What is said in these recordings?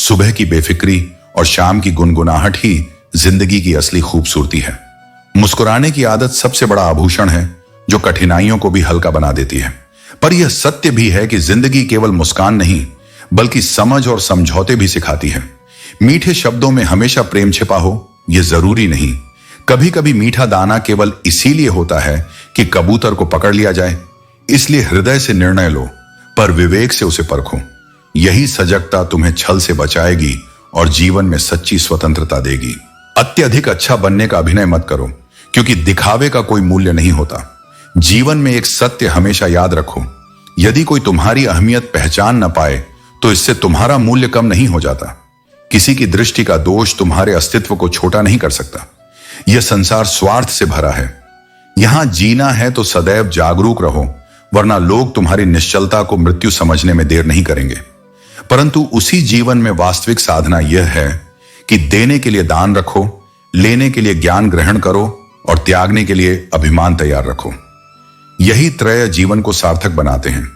सुबह की बेफिक्री और शाम की गुनगुनाहट ही जिंदगी की असली खूबसूरती है। मुस्कुराने की आदत सबसे बड़ा आभूषण है जो कठिनाइयों को भी हल्का बना देती है। पर यह सत्य भी है कि जिंदगी केवल मुस्कान नहीं बल्कि समझ और समझौते भी सिखाती है। मीठे शब्दों में हमेशा प्रेम छिपा हो यह जरूरी नहीं। कभी कभी मीठा दाना केवल इसीलिए होता है कि कबूतर को पकड़ लिया जाए। इसलिए हृदय से निर्णय लो पर विवेक से उसे परखो। यही सजगता तुम्हें छल से बचाएगी और जीवन में सच्ची स्वतंत्रता देगी। अत्यधिक अच्छा बनने का अभिनय मत करो क्योंकि दिखावे का कोई मूल्य नहीं होता। जीवन में एक सत्य हमेशा याद रखो, यदि कोई तुम्हारी अहमियत पहचान न पाए तो इससे तुम्हारा मूल्य कम नहीं हो जाता। किसी की दृष्टि का दोष तुम्हारे अस्तित्व को छोटा नहीं कर सकता। यह संसार स्वार्थ से भरा है। यहां जीना है तो सदैव जागरूक रहो, वरना लोग तुम्हारी निश्चलता को मृत्यु समझने में देर नहीं करेंगे। परंतु उसी जीवन में वास्तविक साधना यह है कि देने के लिए दान रखो, लेने के लिए ज्ञान ग्रहण करो और त्यागने के लिए अभिमान तैयार रखो। यही त्रय जीवन को सार्थक बनाते हैं।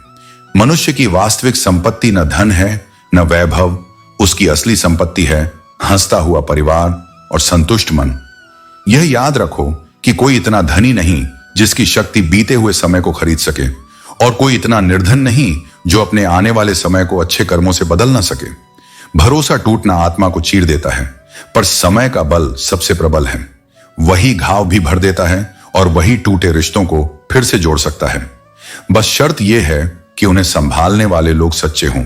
मनुष्य की वास्तविक संपत्ति न धन है न वैभव, उसकी असली संपत्ति है हंसता हुआ परिवार और संतुष्ट मन। यह याद रखो कि कोई इतना धनी नहीं जिसकी शक्ति बीते हुए समय को खरीद सके और कोई इतना निर्धन नहीं जो अपने आने वाले समय को अच्छे कर्मों से बदल ना सके। भरोसा टूटना आत्मा को चीर देता है पर समय का बल सबसे प्रबल है। वही घाव भी भर देता है और वही टूटे रिश्तों को फिर से जोड़ सकता है। बस शर्त यह है कि उन्हें संभालने वाले लोग सच्चे हों।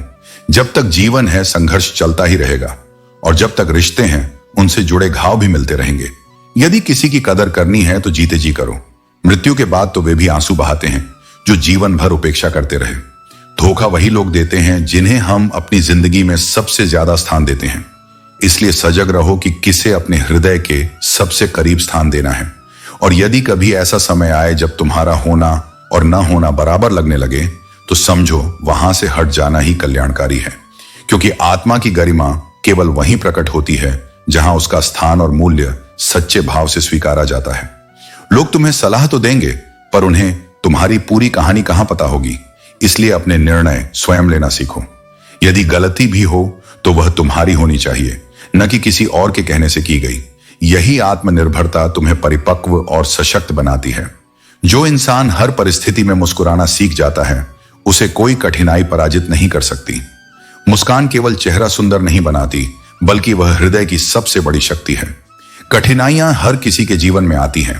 जब तक जीवन है संघर्ष चलता ही रहेगा और जब तक रिश्ते हैं उनसे जुड़े घाव भी मिलते रहेंगे। यदि किसी की कदर करनी है तो जीते जी करो। मृत्यु के बाद तो वे भी आंसू बहाते हैं जो जीवन भर उपेक्षा करते रहे। धोखा वही लोग देते हैं जिन्हें हम अपनी जिंदगी में सबसे ज्यादा स्थान देते हैं। इसलिए सजग रहो कि किसे अपने हृदय के सबसे करीब स्थान देना है। और यदि कभी ऐसा समय आए जब तुम्हारा होना और न होना बराबर लगने लगे तो समझो वहां से हट जाना ही कल्याणकारी है। क्योंकि आत्मा की गरिमा केवल वहीं प्रकट होती है जहां उसका स्थान और मूल्य सच्चे भाव से स्वीकारा जाता है। लोग तुम्हें सलाह तो देंगे पर उन्हें तुम्हारी पूरी कहानी कहां पता होगी। इसलिए अपने निर्णय स्वयं लेना सीखो। यदि गलती भी हो तो वह तुम्हारी होनी चाहिए, न कि किसी और के कहने से की गई। यही आत्मनिर्भरता तुम्हें परिपक्व और सशक्त बनाती है। जो इंसान हर परिस्थिति में मुस्कुराना सीख जाता है उसे कोई कठिनाई पराजित नहीं कर सकती। मुस्कान केवल चेहरा सुंदर नहीं बनाती बल्कि वह हृदय की सबसे बड़ी शक्ति है। कठिनाइयां हर किसी के जीवन में आती हैं,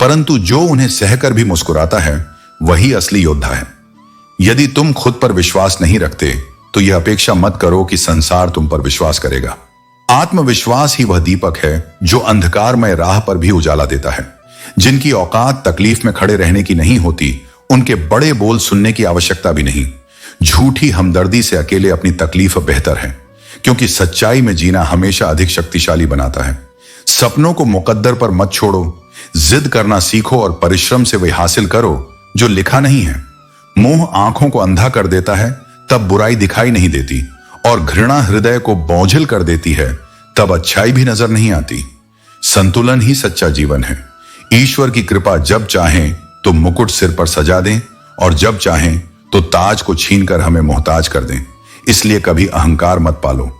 परंतु जो उन्हें सहकर भी मुस्कुराता है वही असली योद्धा है। यदि तुम खुद पर विश्वास नहीं रखते तो यह अपेक्षा मत करो कि संसार तुम पर विश्वास करेगा। आत्मविश्वास ही वह दीपक है जो अंधकारमय राह पर भी उजाला देता है। जिनकी औकात तकलीफ में खड़े रहने की नहीं होती उनके बड़े बोल सुनने की आवश्यकता भी नहीं। झूठी हमदर्दी से अकेले अपनी तकलीफ बेहतर है, क्योंकि सच्चाई में जीना हमेशा अधिक शक्तिशाली बनाता है। सपनों को मुकद्दर पर मत छोड़ो, जिद करना सीखो और परिश्रम से वही हासिल करो जो लिखा नहीं है। मोह आंखों को अंधा कर देता है तब बुराई दिखाई नहीं देती, और घृणा हृदय को बोझिल कर देती है तब अच्छाई भी नजर नहीं आती। संतुलन ही सच्चा जीवन है। ईश्वर की कृपा जब चाहें तो मुकुट सिर पर सजा दें और जब चाहें तो ताज को छीनकर हमें मोहताज कर दें। इसलिए कभी अहंकार मत पालो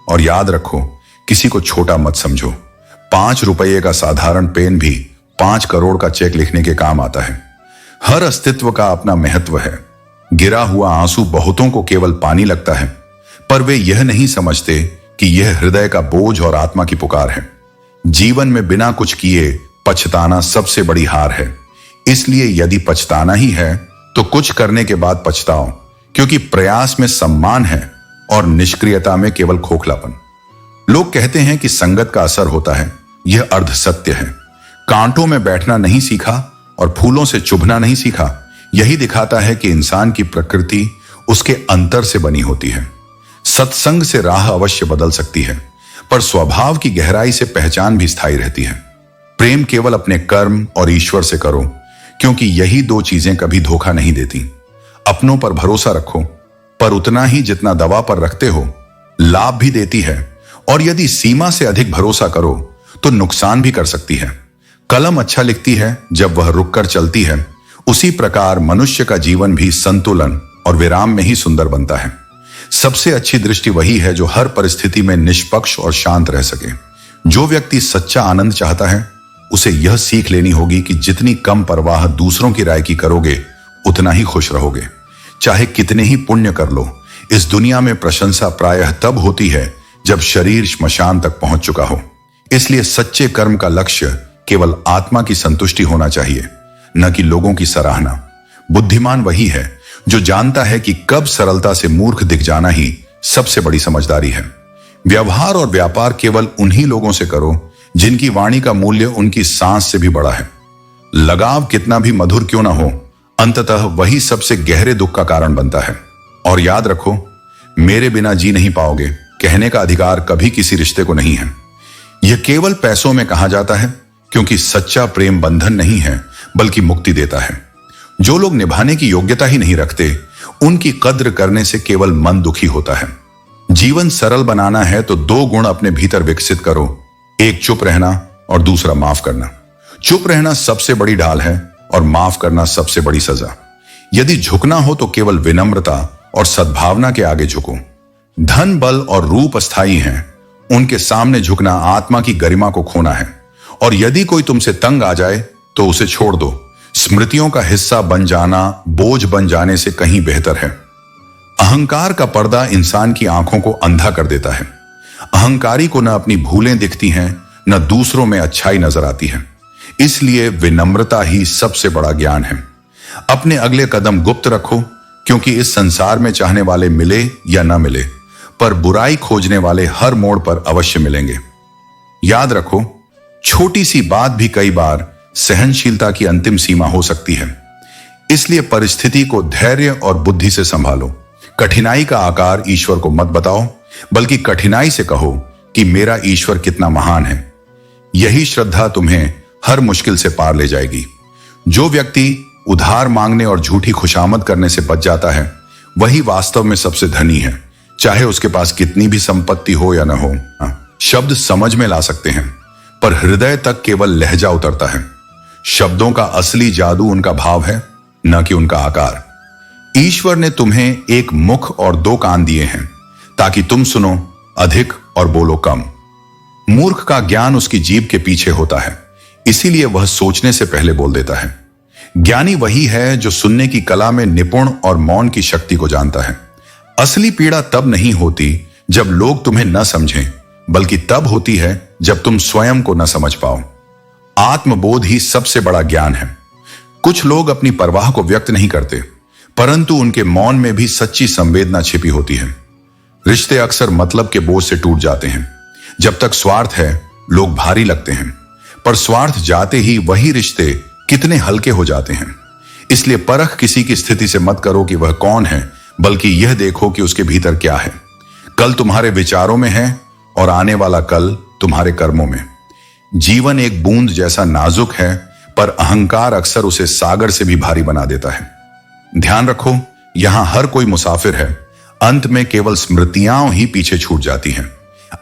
और याद रखो किसी को छोटा मत समझो। 5 रुपये का साधारण पेन भी 5 करोड़ का चेक लिखने के काम आता है। हर अस्तित्व का अपना महत्व है। गिरा हुआ आंसू बहुतों को केवल पानी लगता है, पर वे यह नहीं समझते कि यह हृदय का बोझ और आत्मा की पुकार है। जीवन में बिना कुछ किए पछताना सबसे बड़ी हार है। इसलिए यदि पछताना ही है तो कुछ करने के बाद पछताओ, क्योंकि प्रयास में सम्मान है और निष्क्रियता में केवल खोखलापन। लोग कहते हैं कि संगत का असर होता है, यह अर्ध सत्य है। कांटों में बैठना नहीं सीखा और फूलों से चुभना नहीं सीखा, यही दिखाता है कि इंसान की प्रकृति उसके अंतर से बनी होती है। सत्संग से राह अवश्य बदल सकती है, पर स्वभाव की गहराई से पहचान भी स्थायी रहती है। प्रेम केवल अपने कर्म और ईश्वर से करो, क्योंकि यही 2 चीजें कभी धोखा नहीं देती। अपनों पर भरोसा रखो, पर उतना ही जितना दवा पर रखते हो। लाभ भी देती है, और यदि सीमा से अधिक भरोसा करो तो नुकसान भी कर सकती है। कलम अच्छा लिखती है जब वह रुककर चलती है, उसी प्रकार मनुष्य का जीवन भी संतुलन और विराम में ही सुंदर बनता है। सबसे अच्छी दृष्टि वही है जो हर परिस्थिति में निष्पक्ष और शांत रह सके। जो व्यक्ति सच्चा आनंद चाहता है उसे यह सीख लेनी होगी कि जितनी कम परवाह दूसरों की राय की करोगे उतना ही खुश रहोगे। चाहे कितने ही पुण्य कर लो, इस दुनिया में प्रशंसा प्रायः तब होती है जब शरीर श्मशान तक पहुंच चुका हो। इसलिए सच्चे कर्म का लक्ष्य केवल आत्मा की संतुष्टि होना चाहिए, न कि लोगों की सराहना। बुद्धिमान वही है जो जानता है कि कब सरलता से मूर्ख दिख जाना ही सबसे बड़ी समझदारी है। व्यवहार और व्यापार केवल उन्हीं लोगों से करो जिनकी वाणी का मूल्य उनकी सांस से भी बड़ा है। लगाव कितना भी मधुर क्यों ना हो, अंततः वही सबसे गहरे दुख का कारण बनता है। और याद रखो, मेरे बिना जी नहीं पाओगे कहने का अधिकार कभी किसी रिश्ते को नहीं है। यह केवल पैसों में कहा जाता है, क्योंकि सच्चा प्रेम बंधन नहीं है बल्कि मुक्ति देता है। जो लोग निभाने की योग्यता ही नहीं रखते, उनकी कद्र करने से केवल मन दुखी होता है। जीवन सरल बनाना है तो दो गुण अपने भीतर विकसित करो, एक चुप रहना और दूसरा माफ करना। चुप रहना सबसे बड़ी ढाल है और माफ करना सबसे बड़ी सजा। यदि झुकना हो तो केवल विनम्रता और सद्भावना के आगे झुको। धन, बल और रूप अस्थायी हैं, उनके सामने झुकना आत्मा की गरिमा को खोना है। और यदि कोई तुमसे तंग आ जाए तो उसे छोड़ दो। स्मृतियों का हिस्सा बन जाना बोझ बन जाने से कहीं बेहतर है। अहंकार का पर्दा इंसान की आंखों को अंधा कर देता है। अहंकारी को न अपनी भूलें दिखती हैं, न दूसरों में अच्छाई नजर आती है। इसलिए विनम्रता ही सबसे बड़ा ज्ञान है। अपने अगले कदम गुप्त रखो, क्योंकि इस संसार में चाहने वाले मिले या न मिले, पर बुराई खोजने वाले हर मोड़ पर अवश्य मिलेंगे। याद रखो, छोटी सी बात भी कई बार सहनशीलता की अंतिम सीमा हो सकती है। इसलिए परिस्थिति को धैर्य और बुद्धि से संभालो। कठिनाई का आकार ईश्वर को मत बताओ, बल्कि कठिनाई से कहो कि मेरा ईश्वर कितना महान है। यही श्रद्धा तुम्हें हर मुश्किल से पार ले जाएगी। जो व्यक्ति उधार मांगने और झूठी खुशामद करने से बच जाता है, वही वास्तव में सबसे धनी है, चाहे उसके पास कितनी भी संपत्ति हो या न हो। शब्द समझ में ला सकते हैं, पर हृदय तक केवल लहजा उतरता है। शब्दों का असली जादू उनका भाव है, न कि उनका आकार। ईश्वर ने तुम्हें एक मुख और दो कान दिए हैं ताकि तुम सुनो अधिक और बोलो कम। मूर्ख का ज्ञान उसकी जीभ के पीछे होता है, इसीलिए वह सोचने से पहले बोल देता है। ज्ञानी वही है जो सुनने की कला में निपुण और मौन की शक्ति को जानता है। असली पीड़ा तब नहीं होती जब लोग तुम्हें न समझें, बल्कि तब होती है जब तुम स्वयं को न समझ पाओ। आत्मबोध ही सबसे बड़ा ज्ञान है। कुछ लोग अपनी परवाह को व्यक्त नहीं करते, परंतु उनके मौन में भी सच्ची संवेदना छिपी होती है। रिश्ते अक्सर मतलब के बोझ से टूट जाते हैं। जब तक स्वार्थ है, लोग भारी लगते हैं, पर स्वार्थ जाते ही वही रिश्ते कितने हल्के हो जाते हैं। इसलिए परख किसी की स्थिति से मत करो कि वह कौन है, बल्कि यह देखो कि उसके भीतर क्या है। कल तुम्हारे विचारों में है और आने वाला कल तुम्हारे कर्मों में। जीवन एक बूंद जैसा नाजुक है, पर अहंकार अक्सर उसे सागर से भी भारी बना देता है। ध्यान रखो, यहां हर कोई मुसाफिर है, अंत में केवल स्मृतियां ही पीछे छूट जाती हैं।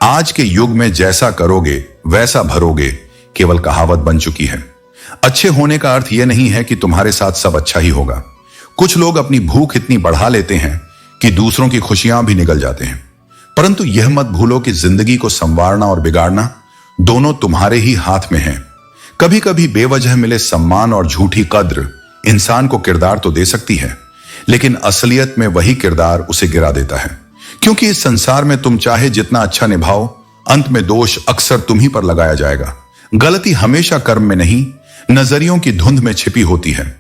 आज के युग में जैसा करोगे वैसा भरोगे केवल कहावत बन चुकी है। अच्छे होने का अर्थ यह नहीं है कि तुम्हारे साथ सब अच्छा ही होगा। कुछ लोग अपनी भूख इतनी बढ़ा लेते हैं कि दूसरों की खुशियां भी निगल जाते हैं। परंतु यह मत भूलो कि जिंदगी को संवारना और बिगाड़ना दोनों तुम्हारे ही हाथ में है। कभी कभी बेवजह मिले सम्मान और झूठी कद्र इंसान को किरदार तो दे सकती है, लेकिन असलियत में वही किरदार उसे गिरा देता है। क्योंकि इस संसार में तुम चाहे जितना अच्छा निभाओ, अंत में दोष अक्सर तुम ही पर लगाया जाएगा। गलती हमेशा कर्म में नहीं, नजरियों की धुंध में छिपी होती है।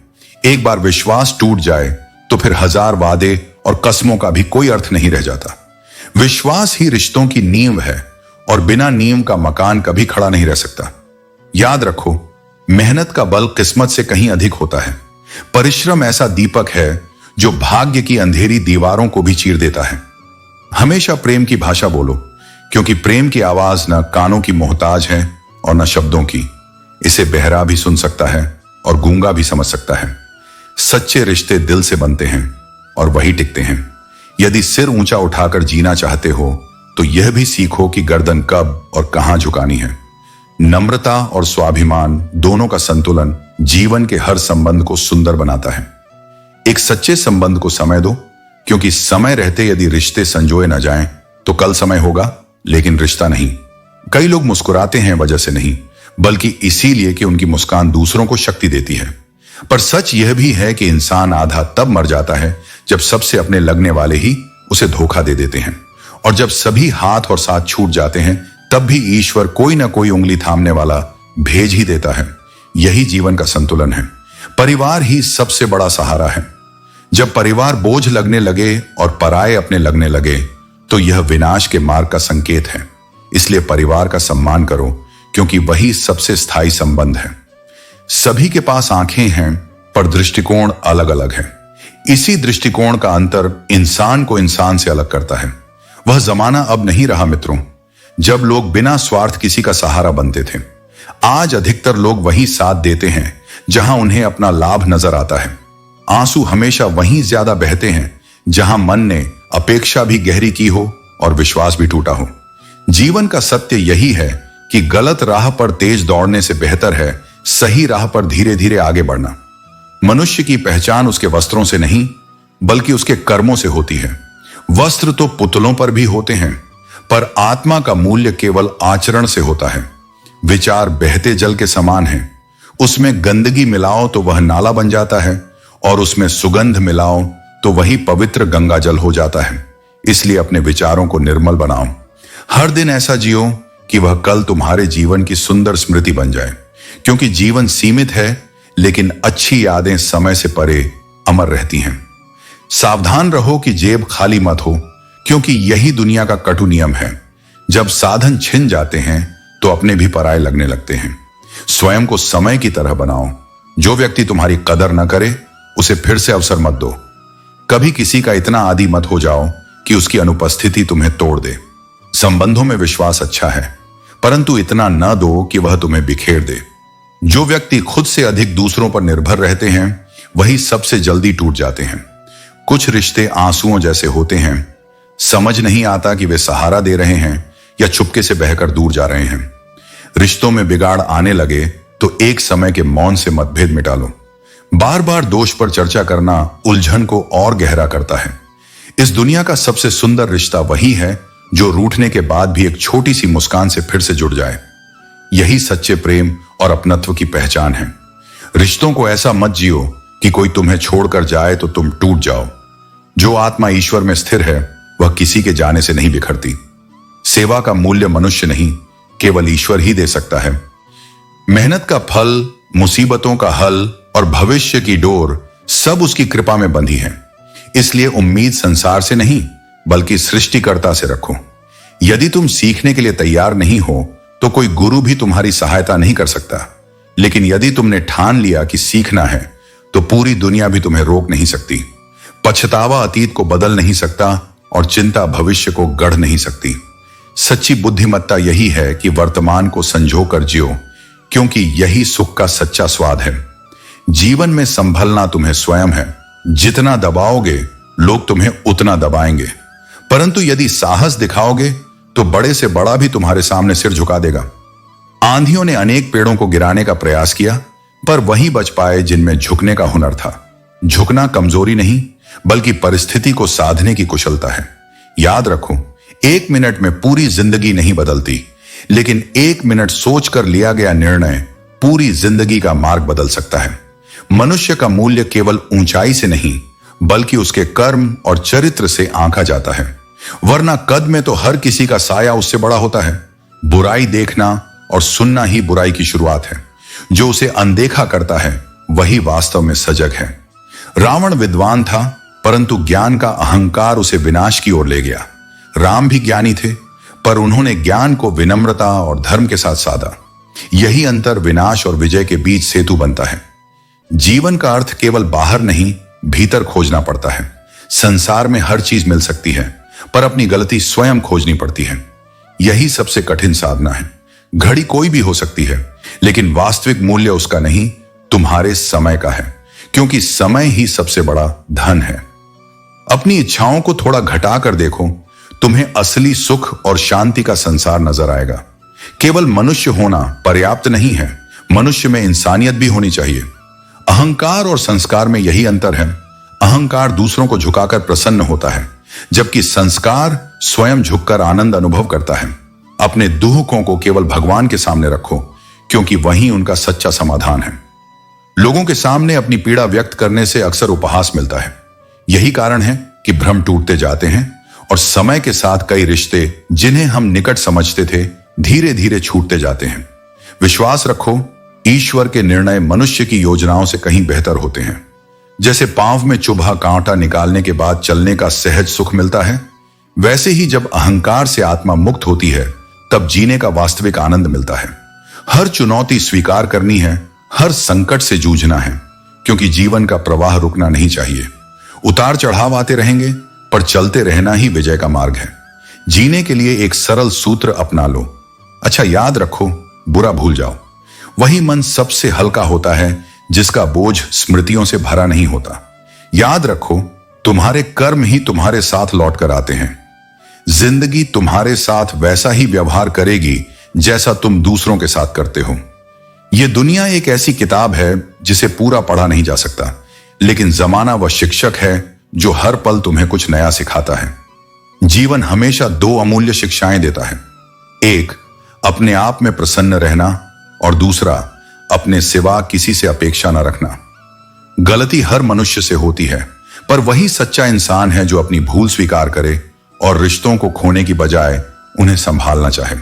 एक बार विश्वास टूट जाए तो फिर हजार वादे और कस्मों का भी कोई अर्थ नहीं रह जाता। विश्वास ही रिश्तों की नींव है, और बिना नींव का मकान कभी खड़ा नहीं रह सकता। याद रखो, मेहनत का बल किस्मत से कहीं अधिक होता है। परिश्रम ऐसा दीपक है जो भाग्य की अंधेरी दीवारों को भी चीर देता है। हमेशा प्रेम की भाषा बोलो, क्योंकि प्रेम की आवाज न कानों की मोहताज है और न शब्दों की। इसे बहरा भी सुन सकता है और गूंगा भी समझ सकता है। सच्चे रिश्ते दिल से बनते हैं और वही टिकते हैं। यदि सिर ऊंचा उठाकर जीना चाहते हो तो यह भी सीखो कि गर्दन कब और कहां झुकानी है। नम्रता और स्वाभिमान दोनों का संतुलन जीवन के हर संबंध को सुंदर बनाता है। एक सच्चे संबंध को समय दो, क्योंकि समय रहते यदि रिश्ते संजोए न जाएं तो कल समय होगा लेकिन रिश्ता नहीं। कई लोग मुस्कुराते हैं वजह से नहीं, बल्कि इसीलिए कि उनकी मुस्कान दूसरों को शक्ति देती है। पर सच यह भी है कि इंसान आधा तब मर जाता है जब सबसे अपने लगने वाले ही उसे धोखा दे देते हैं, और जब सभी हाथ और साथ छूट जाते हैं तब भी ईश्वर कोई ना कोई उंगली थामने वाला भेज ही देता है। यही जीवन का संतुलन है। परिवार ही सबसे बड़ा सहारा है। जब परिवार बोझ लगने लगे और पराये अपने लगने लगे तो यह विनाश के मार्ग का संकेत है। इसलिए परिवार का सम्मान करो, क्योंकि वही सबसे स्थायी संबंध है। सभी के पास आंखें हैं पर दृष्टिकोण अलग अलग है। इसी दृष्टिकोण का अंतर इंसान को इंसान से अलग करता है। वह जमाना अब नहीं रहा मित्रों, जब लोग बिना स्वार्थ किसी का सहारा बनते थे। आज अधिकतर लोग वही साथ देते हैं जहां उन्हें अपना लाभ नजर आता है। आंसू हमेशा वहीं ज्यादा बहते हैं जहां मन ने अपेक्षा भी गहरी की हो और विश्वास भी टूटा हो। जीवन का सत्य यही है कि गलत राह पर तेज दौड़ने से बेहतर है सही राह पर धीरे धीरे आगे बढ़ना। मनुष्य की पहचान उसके वस्त्रों से नहीं बल्कि उसके कर्मों से होती है। वस्त्र तो पुतलों पर भी होते हैं, पर आत्मा का मूल्य केवल आचरण से होता है। विचार बहते जल के समान है। उसमें गंदगी मिलाओ तो वह नाला बन जाता है, और उसमें सुगंध मिलाओ तो वही पवित्र गंगा जल हो जाता है। इसलिए अपने विचारों को निर्मल बनाओ। हर दिन ऐसा जियो कि वह कल तुम्हारे जीवन की सुंदर स्मृति बन जाए, क्योंकि जीवन सीमित है लेकिन अच्छी यादें समय से परे अमर रहती हैं। सावधान रहो कि जेब खाली मत हो, क्योंकि यही दुनिया का कटु नियम है। जब साधन छिन जाते हैं तो अपने भी पराये लगने लगते हैं। स्वयं को समय की तरह बनाओ। जो व्यक्ति तुम्हारी कदर न करे उसे फिर से अवसर मत दो। कभी किसी का इतना आदी मत हो जाओ कि उसकी अनुपस्थिति तुम्हें तोड़ दे। संबंधों में विश्वास अच्छा है, परंतु इतना न दो कि वह तुम्हें बिखेर दे। जो व्यक्ति खुद से अधिक दूसरों पर निर्भर रहते हैं वही सबसे जल्दी टूट जाते हैं। कुछ रिश्ते आंसुओं जैसे होते हैं। समझ नहीं आता कि वे सहारा दे रहे हैं या चुपके से बहकर दूर जा रहे हैं। रिश्तों में बिगाड़ आने लगे तो एक समय के मौन से मतभेद मिटा लो। बार बार दोष पर चर्चा करना उलझन को और गहरा करता है। इस दुनिया का सबसे सुंदर रिश्ता वही है जो रूठने के बाद भी एक छोटी सी मुस्कान से फिर से जुड़ जाए। यही सच्चे प्रेम और अपनत्व की पहचान है। रिश्तों को ऐसा मत जियो कि कोई तुम्हें छोड़कर जाए तो तुम टूट जाओ। जो आत्मा ईश्वर में स्थिर है वह किसी के जाने से नहीं बिखरती। सेवा का मूल्य मनुष्य नहीं केवल ईश्वर ही दे सकता है। मेहनत का फल, मुसीबतों का हल और भविष्य की डोर सब उसकी कृपा में बंधी है। इसलिए उम्मीद संसार से नहीं बल्कि सृष्टिकर्ता से रखो। यदि तुम सीखने के लिए तैयार नहीं हो तो कोई गुरु भी तुम्हारी सहायता नहीं कर सकता। लेकिन यदि तुमने ठान लिया कि सीखना है तो पूरी दुनिया भी तुम्हें रोक नहीं सकती। पछतावा अतीत को बदल नहीं सकता और चिंता भविष्य को गढ़ नहीं सकती। सच्ची बुद्धिमत्ता यही है कि वर्तमान को संजोकर जियो, क्योंकि यही सुख का सच्चा स्वाद है। जीवन में संभलना तुम्हें स्वयं है। जितना दबाओगे लोग तुम्हें उतना दबाएंगे, परंतु यदि साहस दिखाओगे तो बड़े से बड़ा भी तुम्हारे सामने सिर झुका देगा। आंधियों ने अनेक पेड़ों को गिराने का प्रयास किया, पर वही बच पाए जिनमें झुकने का हुनर था। झुकना कमजोरी नहीं बल्कि परिस्थिति को साधने की कुशलता है। याद रखो, 1 मिनट में पूरी जिंदगी नहीं बदलती, लेकिन 1 मिनट सोचकर लिया गया निर्णय पूरी जिंदगी का मार्ग बदल सकता है। मनुष्य का मूल्य केवल ऊंचाई से नहीं बल्कि उसके कर्म और चरित्र से आंका जाता है। वरना कद में तो हर किसी का साया उससे बड़ा होता है। बुराई देखना और सुनना ही बुराई की शुरुआत है। जो उसे अनदेखा करता है वही वास्तव में सजग है। रावण विद्वान था, परंतु ज्ञान का अहंकार उसे विनाश की ओर ले गया। राम भी ज्ञानी थे, पर उन्होंने ज्ञान को विनम्रता और धर्म के साथ साधा। यही अंतर विनाश और विजय के बीच सेतु बनता है। जीवन का अर्थ केवल बाहर नहीं भीतर खोजना पड़ता है। संसार में हर चीज मिल सकती है, पर अपनी गलती स्वयं खोजनी पड़ती है। यही सबसे कठिन साधना है। घड़ी कोई भी हो सकती है, लेकिन वास्तविक मूल्य उसका नहीं, तुम्हारे समय का है, क्योंकि समय ही सबसे बड़ा धन है। अपनी इच्छाओं को थोड़ा घटा कर देखो, तुम्हें असली सुख और शांति का संसार नजर आएगा। केवल मनुष्य होना पर्याप्त नहीं है, मनुष्य में इंसानियत भी होनी चाहिए। अहंकार और संस्कार में यही अंतर है। अहंकार दूसरों को झुकाकर प्रसन्न होता है, जबकि संस्कार स्वयं झुककर आनंद अनुभव करता है। अपने दुखों को केवल भगवान के सामने रखो, क्योंकि वही उनका सच्चा समाधान है। लोगों के सामने अपनी पीड़ा व्यक्त करने से अक्सर उपहास मिलता है। यही कारण है कि भ्रम टूटते जाते हैं और समय के साथ कई रिश्ते जिन्हें हम निकट समझते थे धीरे धीरे छूटते जाते हैं। विश्वास रखो, ईश्वर के निर्णय मनुष्य की योजनाओं से कहीं बेहतर होते हैं। जैसे पांव में चुभा कांटा निकालने के बाद चलने का सहज सुख मिलता है, वैसे ही जब अहंकार से आत्मा मुक्त होती है तब जीने का वास्तविक आनंद मिलता है। हर चुनौती स्वीकार करनी है, हर संकट से जूझना है, क्योंकि जीवन का प्रवाह रुकना नहीं चाहिए। उतार चढ़ाव आते रहेंगे, पर चलते रहना ही विजय का मार्ग है। जीने के लिए एक सरल सूत्र अपना लो। अच्छा याद रखो, बुरा भूल जाओ। वही मन सबसे हल्का होता है जिसका बोझ स्मृतियों से भरा नहीं होता। याद रखो, तुम्हारे कर्म ही तुम्हारे साथ लौट कर आते हैं। जिंदगी तुम्हारे साथ वैसा ही व्यवहार करेगी जैसा तुम दूसरों के साथ करते हो। यह दुनिया एक ऐसी किताब है जिसे पूरा पढ़ा नहीं जा सकता, लेकिन जमाना वह शिक्षक है जो हर पल तुम्हें कुछ नया सिखाता है। जीवन हमेशा दो अमूल्य शिक्षाएं देता है। एक, अपने आप में प्रसन्न रहना, और दूसरा, अपने सिवा किसी से अपेक्षा न रखना। गलती हर मनुष्य से होती है, पर वही सच्चा इंसान है जो अपनी भूल स्वीकार करे और रिश्तों को खोने की बजाय उन्हें संभालना चाहे।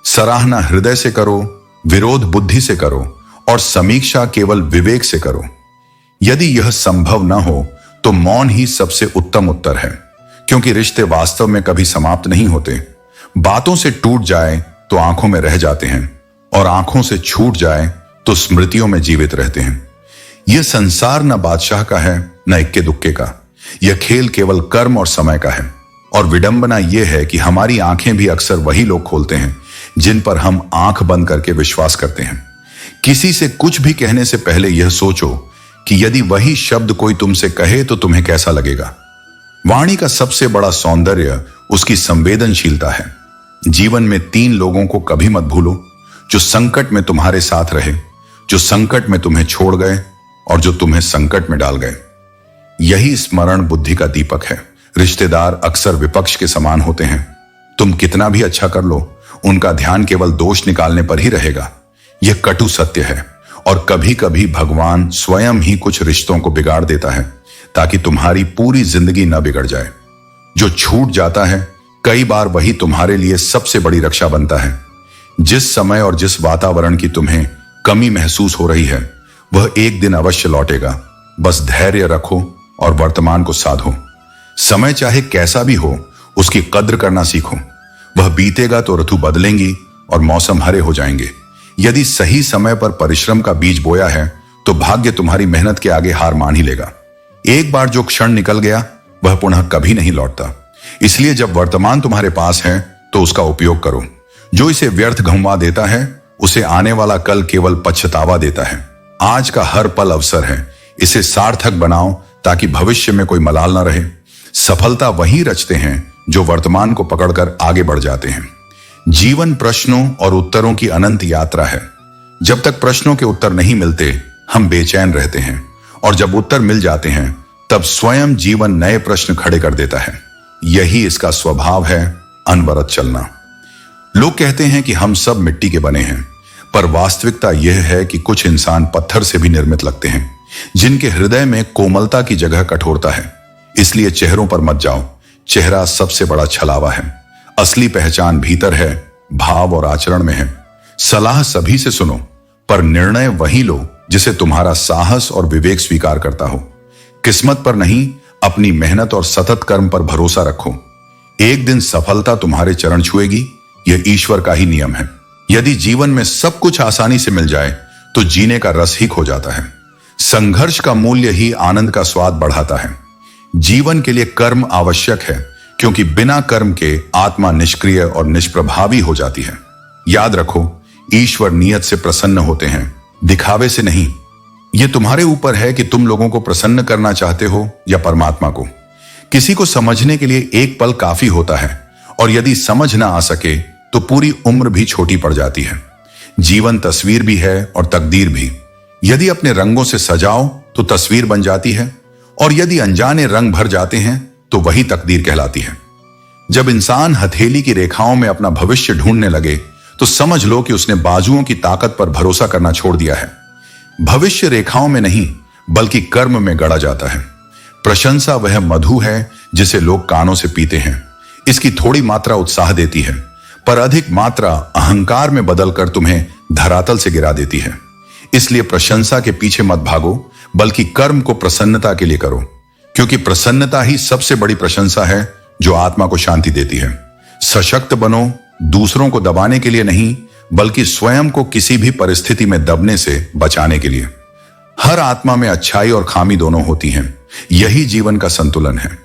सराहना हृदय से करो, विरोध बुद्धि से करो, और समीक्षा केवल विवेक से करो। यदि यह संभव न हो तो मौन ही सबसे उत्तम उत्तर है, क्योंकि रिश्ते वास्तव में कभी समाप्त नहीं होते। बातों से टूट जाए तो आंखों में रह जाते हैं, और आंखों से छूट जाए तो स्मृतियों में जीवित रहते हैं। यह संसार न बादशाह का है न इक्के दुक्के का। यह खेल केवल कर्म और समय का है। और विडंबना यह है कि हमारी आंखें भी अक्सर वही लोग खोलते हैं जिन पर हम आंख बंद करके विश्वास करते हैं। किसी से कुछ भी कहने से पहले यह सोचो कि यदि वही शब्द कोई तुमसे कहे तो तुम्हें कैसा लगेगा। वाणी का सबसे बड़ा सौंदर्य उसकी संवेदनशीलता है। जीवन में 3 लोगों को कभी मत भूलो, जो संकट में तुम्हारे साथ रहे, जो संकट में तुम्हें छोड़ गए, और जो तुम्हें संकट में डाल गए। यही स्मरण बुद्धि का दीपक है। रिश्तेदार अक्सर विपक्ष के समान होते हैं। तुम कितना भी अच्छा कर लो, उनका ध्यान केवल दोष निकालने पर ही रहेगा। यह कटु सत्य है, और कभी कभी भगवान स्वयं ही कुछ रिश्तों को बिगाड़ देता है ताकि तुम्हारी पूरी जिंदगी न बिगड़ जाए। जो छूट जाता है कई बार वही तुम्हारे लिए सबसे बड़ी रक्षा बनता है। जिस समय और जिस वातावरण की तुम्हें कमी महसूस हो रही है, वह एक दिन अवश्य लौटेगा। बस धैर्य रखो और वर्तमान को साधो। समय चाहे कैसा भी हो, उसकी कद्र करना सीखो। वह बीतेगा तो ऋतु बदलेंगी और मौसम हरे हो जाएंगे। यदि सही समय पर परिश्रम का बीज बोया है तो भाग्य तुम्हारी मेहनत के आगे हार मान ही लेगा। एक बार जो क्षण निकल गया वह पुनः कभी नहीं लौटता। इसलिए जब वर्तमान तुम्हारे पास है तो उसका उपयोग करो। जो इसे व्यर्थ गंवा देता है उसे आने वाला कल केवल पछतावा देता है। आज का हर पल अवसर है, इसे सार्थक बनाओ ताकि भविष्य में कोई मलाल न रहे। सफलता वही रचते हैं जो वर्तमान को पकड़कर आगे बढ़ जाते हैं। जीवन प्रश्नों और उत्तरों की अनंत यात्रा है। जब तक प्रश्नों के उत्तर नहीं मिलते हम बेचैन रहते हैं, और जब उत्तर मिल जाते हैं तब स्वयं जीवन नए प्रश्न खड़े कर देता है। यही इसका स्वभाव है, अनवरत चलना। लोग कहते हैं कि हम सब मिट्टी के बने हैं, पर वास्तविकता यह है कि कुछ इंसान पत्थर से भी निर्मित लगते हैं, जिनके हृदय में कोमलता की जगह कठोरता है। इसलिए चेहरों पर मत जाओ, चेहरा सबसे बड़ा छलावा है। असली पहचान भीतर है, भाव और आचरण में है। सलाह सभी से सुनो, पर निर्णय वही लो जिसे तुम्हारा साहस और विवेक स्वीकार करता हो। किस्मत पर नहीं, अपनी मेहनत और सतत कर्म पर भरोसा रखो। एक दिन सफलता तुम्हारे चरण छुएगी, यह ईश्वर का ही नियम है। यदि जीवन में सब कुछ आसानी से मिल जाए तो जीने का रस ही खो जाता है। संघर्ष का मूल्य ही आनंद का स्वाद बढ़ाता है। जीवन के लिए कर्म आवश्यक है, क्योंकि बिना कर्म के आत्मा निष्क्रिय और निष्प्रभावी हो जाती है। याद रखो, ईश्वर नियत से प्रसन्न होते हैं, दिखावे से नहीं। यह तुम्हारे ऊपर है कि तुम लोगों को प्रसन्न करना चाहते हो या परमात्मा को। किसी को समझने के लिए एक पल काफी होता है, और यदि समझ ना आ सके तो पूरी उम्र भी छोटी पड़ जाती है। जीवन तस्वीर भी है और तकदीर भी। यदि अपने रंगों से सजाओ तो तस्वीर बन जाती है, और यदि अनजाने रंग भर जाते हैं तो वही तकदीर कहलाती है। जब इंसान हथेली की रेखाओं में अपना भविष्य ढूंढने लगे तो समझ लो कि उसने बाजुओं की ताकत पर भरोसा करना छोड़ दिया है। भविष्य रेखाओं में नहीं बल्कि कर्म में गढ़ा जाता है। प्रशंसा वह मधु है जिसे लोग कानों से पीते हैं। इसकी थोड़ी मात्रा उत्साह देती है, पर अधिक मात्रा अहंकार में बदलकर तुम्हें धरातल से गिरा देती है। इसलिए प्रशंसा के पीछे मत भागो, बल्कि कर्म को प्रसन्नता के लिए करो, क्योंकि प्रसन्नता ही सबसे बड़ी प्रशंसा है जो आत्मा को शांति देती है। सशक्त बनो, दूसरों को दबाने के लिए नहीं, बल्कि स्वयं को किसी भी परिस्थिति में दबने से बचाने के लिए। हर आत्मा में अच्छाई और खामी दोनों होती हैं। यही जीवन का संतुलन है।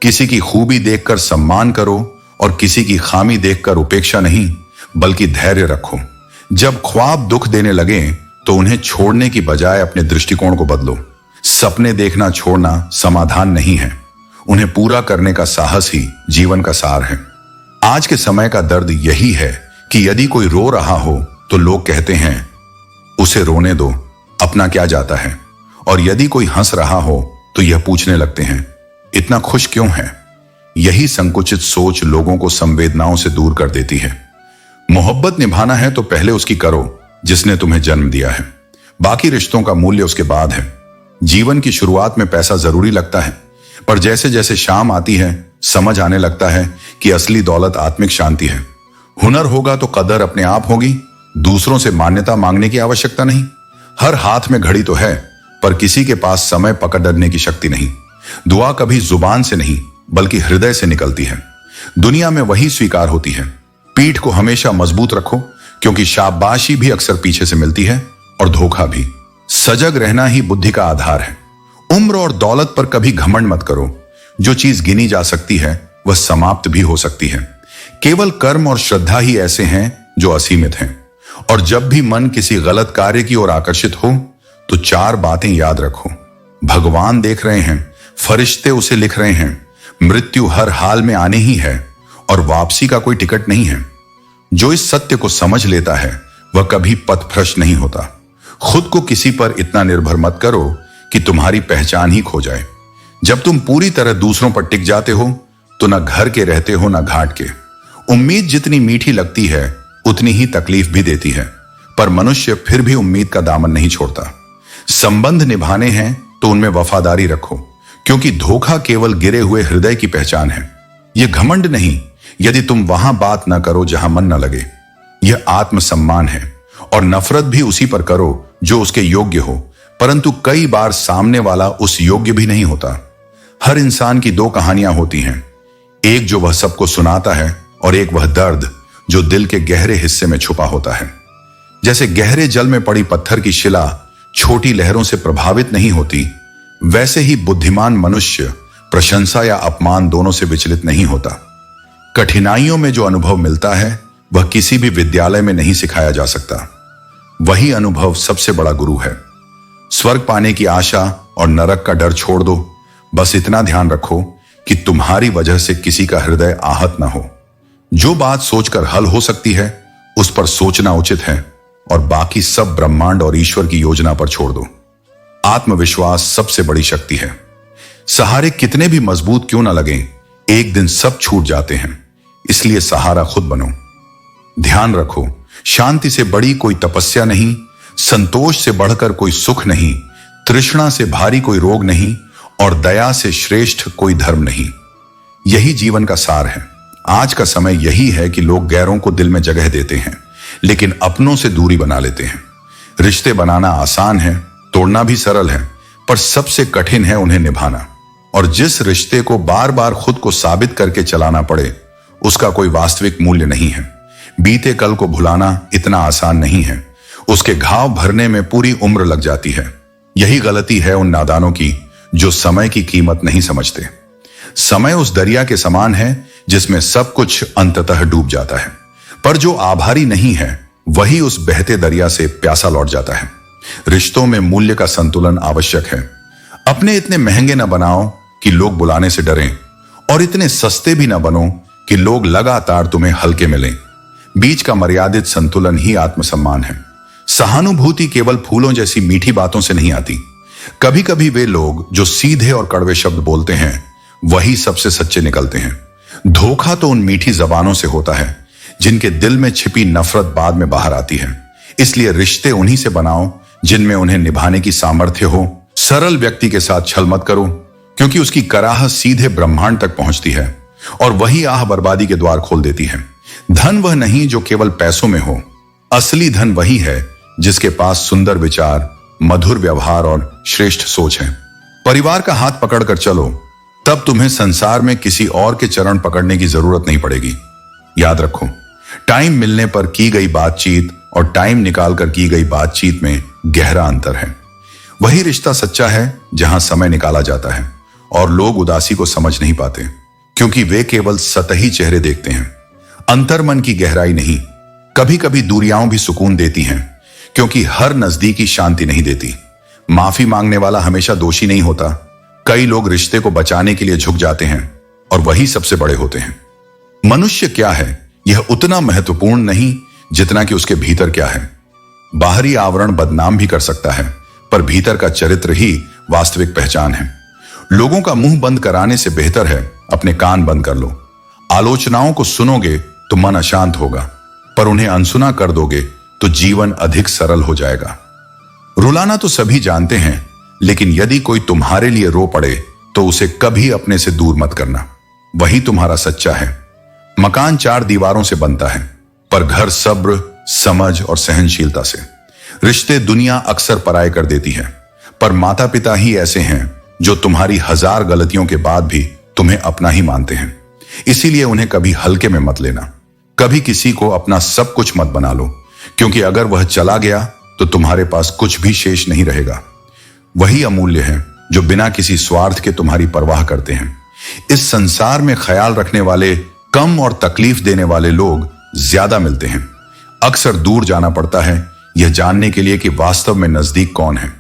किसी की खूबी देखकर सम्मान करो और किसी की खामी देखकर उपेक्षा नहीं, बल्कि धैर्य रखो। जब ख्वाब दुख देने लगे तो उन्हें छोड़ने की बजाय अपने दृष्टिकोण को बदलो। सपने देखना छोड़ना समाधान नहीं है, उन्हें पूरा करने का साहस ही जीवन का सार है। आज के समय का दर्द यही है कि यदि कोई रो रहा हो तो लोग कहते हैं उसे रोने दो, अपना क्या जाता है। और यदि कोई हंस रहा हो तो यह पूछने लगते हैं इतना खुश क्यों है। यही संकुचित सोच लोगों को संवेदनाओं से दूर कर देती है। मोहब्बत निभाना है तो पहले उसकी करो जिसने तुम्हें जन्म दिया है। बाकी रिश्तों का मूल्य उसके बाद है। जीवन की शुरुआत में पैसा जरूरी लगता है, पर जैसे जैसे शाम आती है समझ आने लगता है कि असली दौलत आत्मिक शांति है। हुनर होगा तो कदर अपने आप होगी, दूसरों से मान्यता मांगने की आवश्यकता नहीं। हर हाथ में घड़ी तो है, पर किसी के पास समय पकड़ने की शक्ति नहीं। दुआ कभी जुबान से नहीं बल्कि हृदय से निकलती है। दुनिया में वही स्वीकार होती है। पीठ को हमेशा मजबूत रखो, क्योंकि शाबाशी भी अक्सर पीछे से मिलती है और धोखा भी। सजग रहना ही बुद्धि का आधार है। उम्र और दौलत पर कभी घमंड मत करो। जो चीज गिनी जा सकती है वह समाप्त भी हो सकती है। केवल कर्म और श्रद्धा ही ऐसे हैं जो असीमित हैं। और जब भी मन किसी गलत कार्य की ओर आकर्षित हो तो 4 बातें याद रखो। भगवान देख रहे हैं, फरिश्ते उसे लिख रहे हैं, मृत्यु हर हाल में आने ही है और वापसी का कोई टिकट नहीं है। जो इस सत्य को समझ लेता है वह कभी पथभ्रष्ट नहीं होता। खुद को किसी पर इतना निर्भर मत करो कि तुम्हारी पहचान ही खो जाए। जब तुम पूरी तरह दूसरों पर टिक जाते हो तो न घर के रहते हो न घाट के। उम्मीद जितनी मीठी लगती है उतनी ही तकलीफ भी देती है, पर मनुष्य फिर भी उम्मीद का दामन नहीं छोड़ता। संबंध निभाने हैं तो उनमें वफादारी रखो, क्योंकि धोखा केवल गिरे हुए हृदय की पहचान है। यह घमंड नहीं यदि तुम वहां बात न करो जहां मन न लगे। यह आत्मसम्मान है। और नफरत भी उसी पर करो जो उसके योग्य हो, परंतु कई बार सामने वाला उस योग्य भी नहीं होता। हर इंसान की 2 कहानियां होती हैं, एक जो वह सबको सुनाता है और एक वह दर्द जो दिल के गहरे हिस्से में छुपा होता है। जैसे गहरे जल में पड़ी पत्थर की शिला छोटी लहरों से प्रभावित नहीं होती, वैसे ही बुद्धिमान मनुष्य प्रशंसा या अपमान दोनों से विचलित नहीं होता। कठिनाइयों में जो अनुभव मिलता है वह किसी भी विद्यालय में नहीं सिखाया जा सकता। वही अनुभव सबसे बड़ा गुरु है। स्वर्ग पाने की आशा और नरक का डर छोड़ दो। बस इतना ध्यान रखो कि तुम्हारी वजह से किसी का हृदय आहत ना हो। जो बात सोचकर हल हो सकती है उस पर सोचना उचित है, और बाकी सब ब्रह्मांड और ईश्वर की योजना पर छोड़ दो। आत्मविश्वास सबसे बड़ी शक्ति है। सहारे कितने भी मजबूत क्यों ना लगें, एक दिन सब छूट जाते हैं। इसलिए सहारा खुद बनो। ध्यान रखो, शांति से बड़ी कोई तपस्या नहीं, संतोष से बढ़कर कोई सुख नहीं, तृष्णा से भारी कोई रोग नहीं, और दया से श्रेष्ठ कोई धर्म नहीं। यही जीवन का सार है। आज का समय यही है कि लोग गैरों को दिल में जगह देते हैं, लेकिन अपनों से दूरी बना लेते हैं। रिश्ते बनाना आसान है, तोड़ना भी सरल है, पर सबसे कठिन है उन्हें निभाना। और जिस रिश्ते को बार बार खुद को साबित करके चलाना पड़े उसका कोई वास्तविक मूल्य नहीं है। बीते कल को भुलाना इतना आसान नहीं है, उसके घाव भरने में पूरी उम्र लग जाती है। यही गलती है उन नादानों की जो समय की कीमत नहीं समझते। समय उस दरिया के समान है जिसमें सब कुछ अंततः डूब जाता है, पर जो आभारी नहीं है वही उस बहते दरिया से प्यासा लौट जाता है। रिश्तों में मूल्य का संतुलन आवश्यक है। अपने इतने महंगे न बनाओ कि लोग बुलाने से डरें, और इतने सस्ते भी न बनो कि लोग लगातार तुम्हें हल्के मिलें। बीच का मर्यादित संतुलन ही आत्मसम्मान है। सहानुभूति केवल फूलों जैसी मीठी बातों से नहीं आती, कभी कभी वे लोग जो सीधे और कड़वे शब्द बोलते हैं वही सबसे सच्चे निकलते हैं। धोखा तो उन मीठी जबानों से होता है जिनके दिल में छिपी नफरत बाद में बाहर आती है। इसलिए रिश्ते उन्हीं से बनाओ जिनमें उन्हें निभाने की सामर्थ्य हो। सरल व्यक्ति के साथ छल मत करो, क्योंकि उसकी कराह सीधे ब्रह्मांड तक पहुंचती है और वही आह बर्बादी के द्वार खोल देती है। धन वह नहीं जो केवल पैसों में हो, असली धन वही है जिसके पास सुंदर विचार, मधुर व्यवहार और श्रेष्ठ सोच है। परिवार का हाथ पकड़कर चलो, तब तुम्हें संसार में किसी और के चरण पकड़ने की जरूरत नहीं पड़ेगी। याद रखो, टाइम मिलने पर की गई बातचीत और टाइम निकालकर की गई बातचीत में गहरा अंतर है। वही रिश्ता सच्चा है जहां समय निकाला जाता है और लोग उदासी को समझ नहीं पाते, क्योंकि वे केवल सतही चेहरे देखते हैं, अंतर्मन की गहराई नहीं। कभी कभी दूरियां भी सुकून देती हैं, क्योंकि हर नजदीकी शांति नहीं देती। माफी मांगने वाला हमेशा दोषी नहीं होता। कई लोग रिश्ते को बचाने के लिए झुक जाते हैं और वही सबसे बड़े होते हैं। मनुष्य क्या है यह उतना महत्वपूर्ण नहीं जितना कि उसके भीतर क्या है। बाहरी आवरण बदनाम भी कर सकता है, पर भीतर का चरित्र ही वास्तविक पहचान है। लोगों का मुंह बंद कराने से बेहतर है अपने कान बंद कर लो। आलोचनाओं को सुनोगे तो मन अशांत होगा, पर उन्हें अनसुना कर दोगे तो जीवन अधिक सरल हो जाएगा। रुलाना तो सभी जानते हैं, लेकिन यदि कोई तुम्हारे लिए रो पड़े तो उसे कभी अपने से दूर मत करना। वही तुम्हारा सच्चा है। मकान 4 दीवारों से बनता है, पर घर सब्र, समझ और सहनशीलता से। रिश्ते दुनिया अक्सर पराये कर देती है, पर माता पिता ही ऐसे हैं जो तुम्हारी 1000 गलतियों के बाद भी तुम्हें अपना ही मानते हैं। इसीलिए उन्हें कभी हल्के में मत लेना। कभी किसी को अपना सब कुछ मत बना लो, क्योंकि अगर वह चला गया तो तुम्हारे पास कुछ भी शेष नहीं रहेगा। वही अमूल्य है जो बिना किसी स्वार्थ के तुम्हारी परवाह करते हैं। इस संसार में ख्याल रखने वाले कम और तकलीफ देने वाले लोग ज्यादा मिलते हैं। अक्सर दूर जाना पड़ता है यह जानने के लिए कि वास्तव में नजदीक कौन है।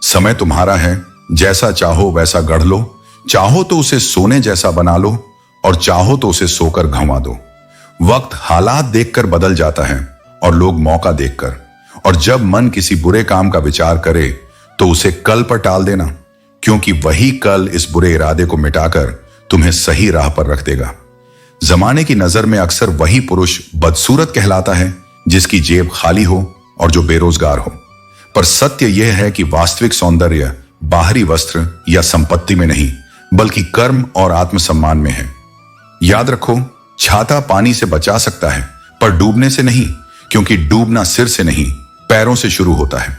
समय तुम्हारा है, जैसा चाहो वैसा गढ़ लो। चाहो तो उसे सोने जैसा बना लो और चाहो तो उसे सोकर घुमा दो। वक्त हालात देखकर बदल जाता है और लोग मौका देखकर। और जब मन किसी बुरे काम का विचार करे तो उसे कल पर टाल देना, क्योंकि वही कल इस बुरे इरादे को मिटाकर तुम्हें सही राह पर रख देगा। जमाने की नजर में अक्सर वही पुरुष बदसूरत कहलाता है जिसकी जेब खाली हो और जो बेरोजगार हो। पर सत्य यह है कि वास्तविक सौंदर्य बाहरी वस्त्र या संपत्ति में नहीं, बल्कि कर्म और आत्मसम्मान में है। याद रखो, छाता पानी से बचा सकता है, पर डूबने से नहीं, क्योंकि डूबना सिर से नहीं, पैरों से शुरू होता है।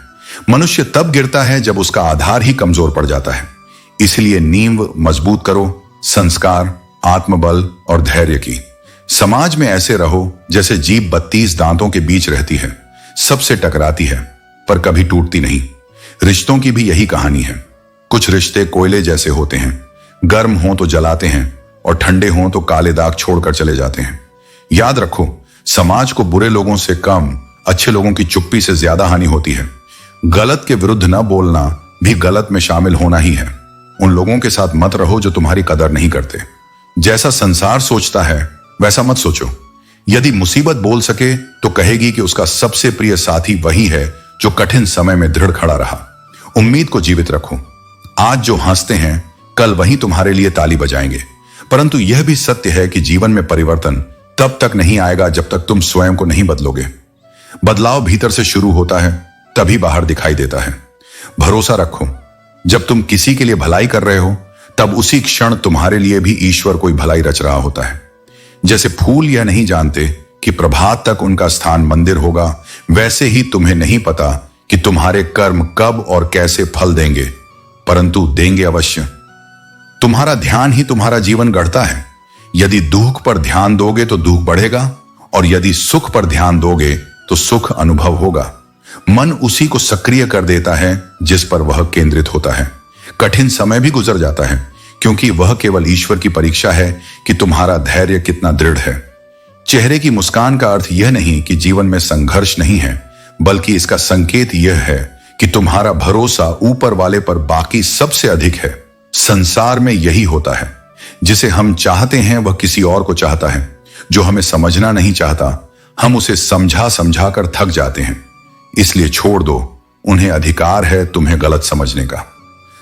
मनुष्य तब गिरता है जब उसका आधार ही कमजोर पड़ जाता है। इसलिए नींव मजबूत करो, संस्कार, आत्मबल और धैर्य की। समाज में ऐसे रहो जैसे जीभ 32 दांतों के बीच रहती है, सबसे टकराती है पर कभी टूटती नहीं। रिश्तों की भी यही कहानी है। कुछ रिश्ते कोयले जैसे होते हैं, गर्म हों तो जलाते हैं और ठंडे हों तो काले दाग छोड़कर चले जाते हैं। याद रखो, समाज को बुरे लोगों से कम अच्छे लोगों की चुप्पी से ज्यादा हानि होती है। गलत के विरुद्ध न बोलना भी गलत में शामिल होना ही है। उन लोगों के साथ मत रहो जो तुम्हारी कदर नहीं करते। जैसा संसार सोचता है वैसा मत सोचो। यदि मुसीबत बोल सके तो कहेगी कि उसका सबसे प्रिय साथी वही है जो कठिन समय में दृढ़ खड़ा रहा। उम्मीद को जीवित रखो। आज जो हंसते हैं कल वही तुम्हारे लिए ताली बजाएंगे। परंतु यह भी सत्य है कि जीवन में परिवर्तन तब तक नहीं आएगा जब तक तुम स्वयं को नहीं बदलोगे। बदलाव भीतर से शुरू होता है, तभी बाहर दिखाई देता है। भरोसा रखो, जब तुम किसी के लिए भलाई कर रहे हो तब उसी क्षण तुम्हारे लिए भी ईश्वर कोई भलाई रच रहा होता है। जैसे फूल यह नहीं जानते कि प्रभात तक उनका स्थान मंदिर होगा, वैसे ही तुम्हें नहीं पता कि तुम्हारे कर्म कब और कैसे फल देंगे, परंतु देंगे अवश्य। तुम्हारा ध्यान ही तुम्हारा जीवन गढ़ता है। यदि दुख पर ध्यान दोगे तो दुख बढ़ेगा, और यदि सुख पर ध्यान दोगे तो सुख अनुभव होगा। मन उसी को सक्रिय कर देता है जिस पर वह केंद्रित होता है। कठिन समय भी गुजर जाता है, क्योंकि वह केवल ईश्वर की परीक्षा है कि तुम्हारा धैर्य कितना दृढ़ है। चेहरे की मुस्कान का अर्थ यह नहीं कि जीवन में संघर्ष नहीं है, बल्कि इसका संकेत यह है कि तुम्हारा भरोसा ऊपर वाले पर बाकी सबसे अधिक है। संसार में यही होता है, जिसे हम चाहते हैं वह किसी और को चाहता है। जो हमें समझना नहीं चाहता, हम उसे समझा समझा कर थक जाते हैं। इसलिए छोड़ दो, उन्हें अधिकार है तुम्हें गलत समझने का।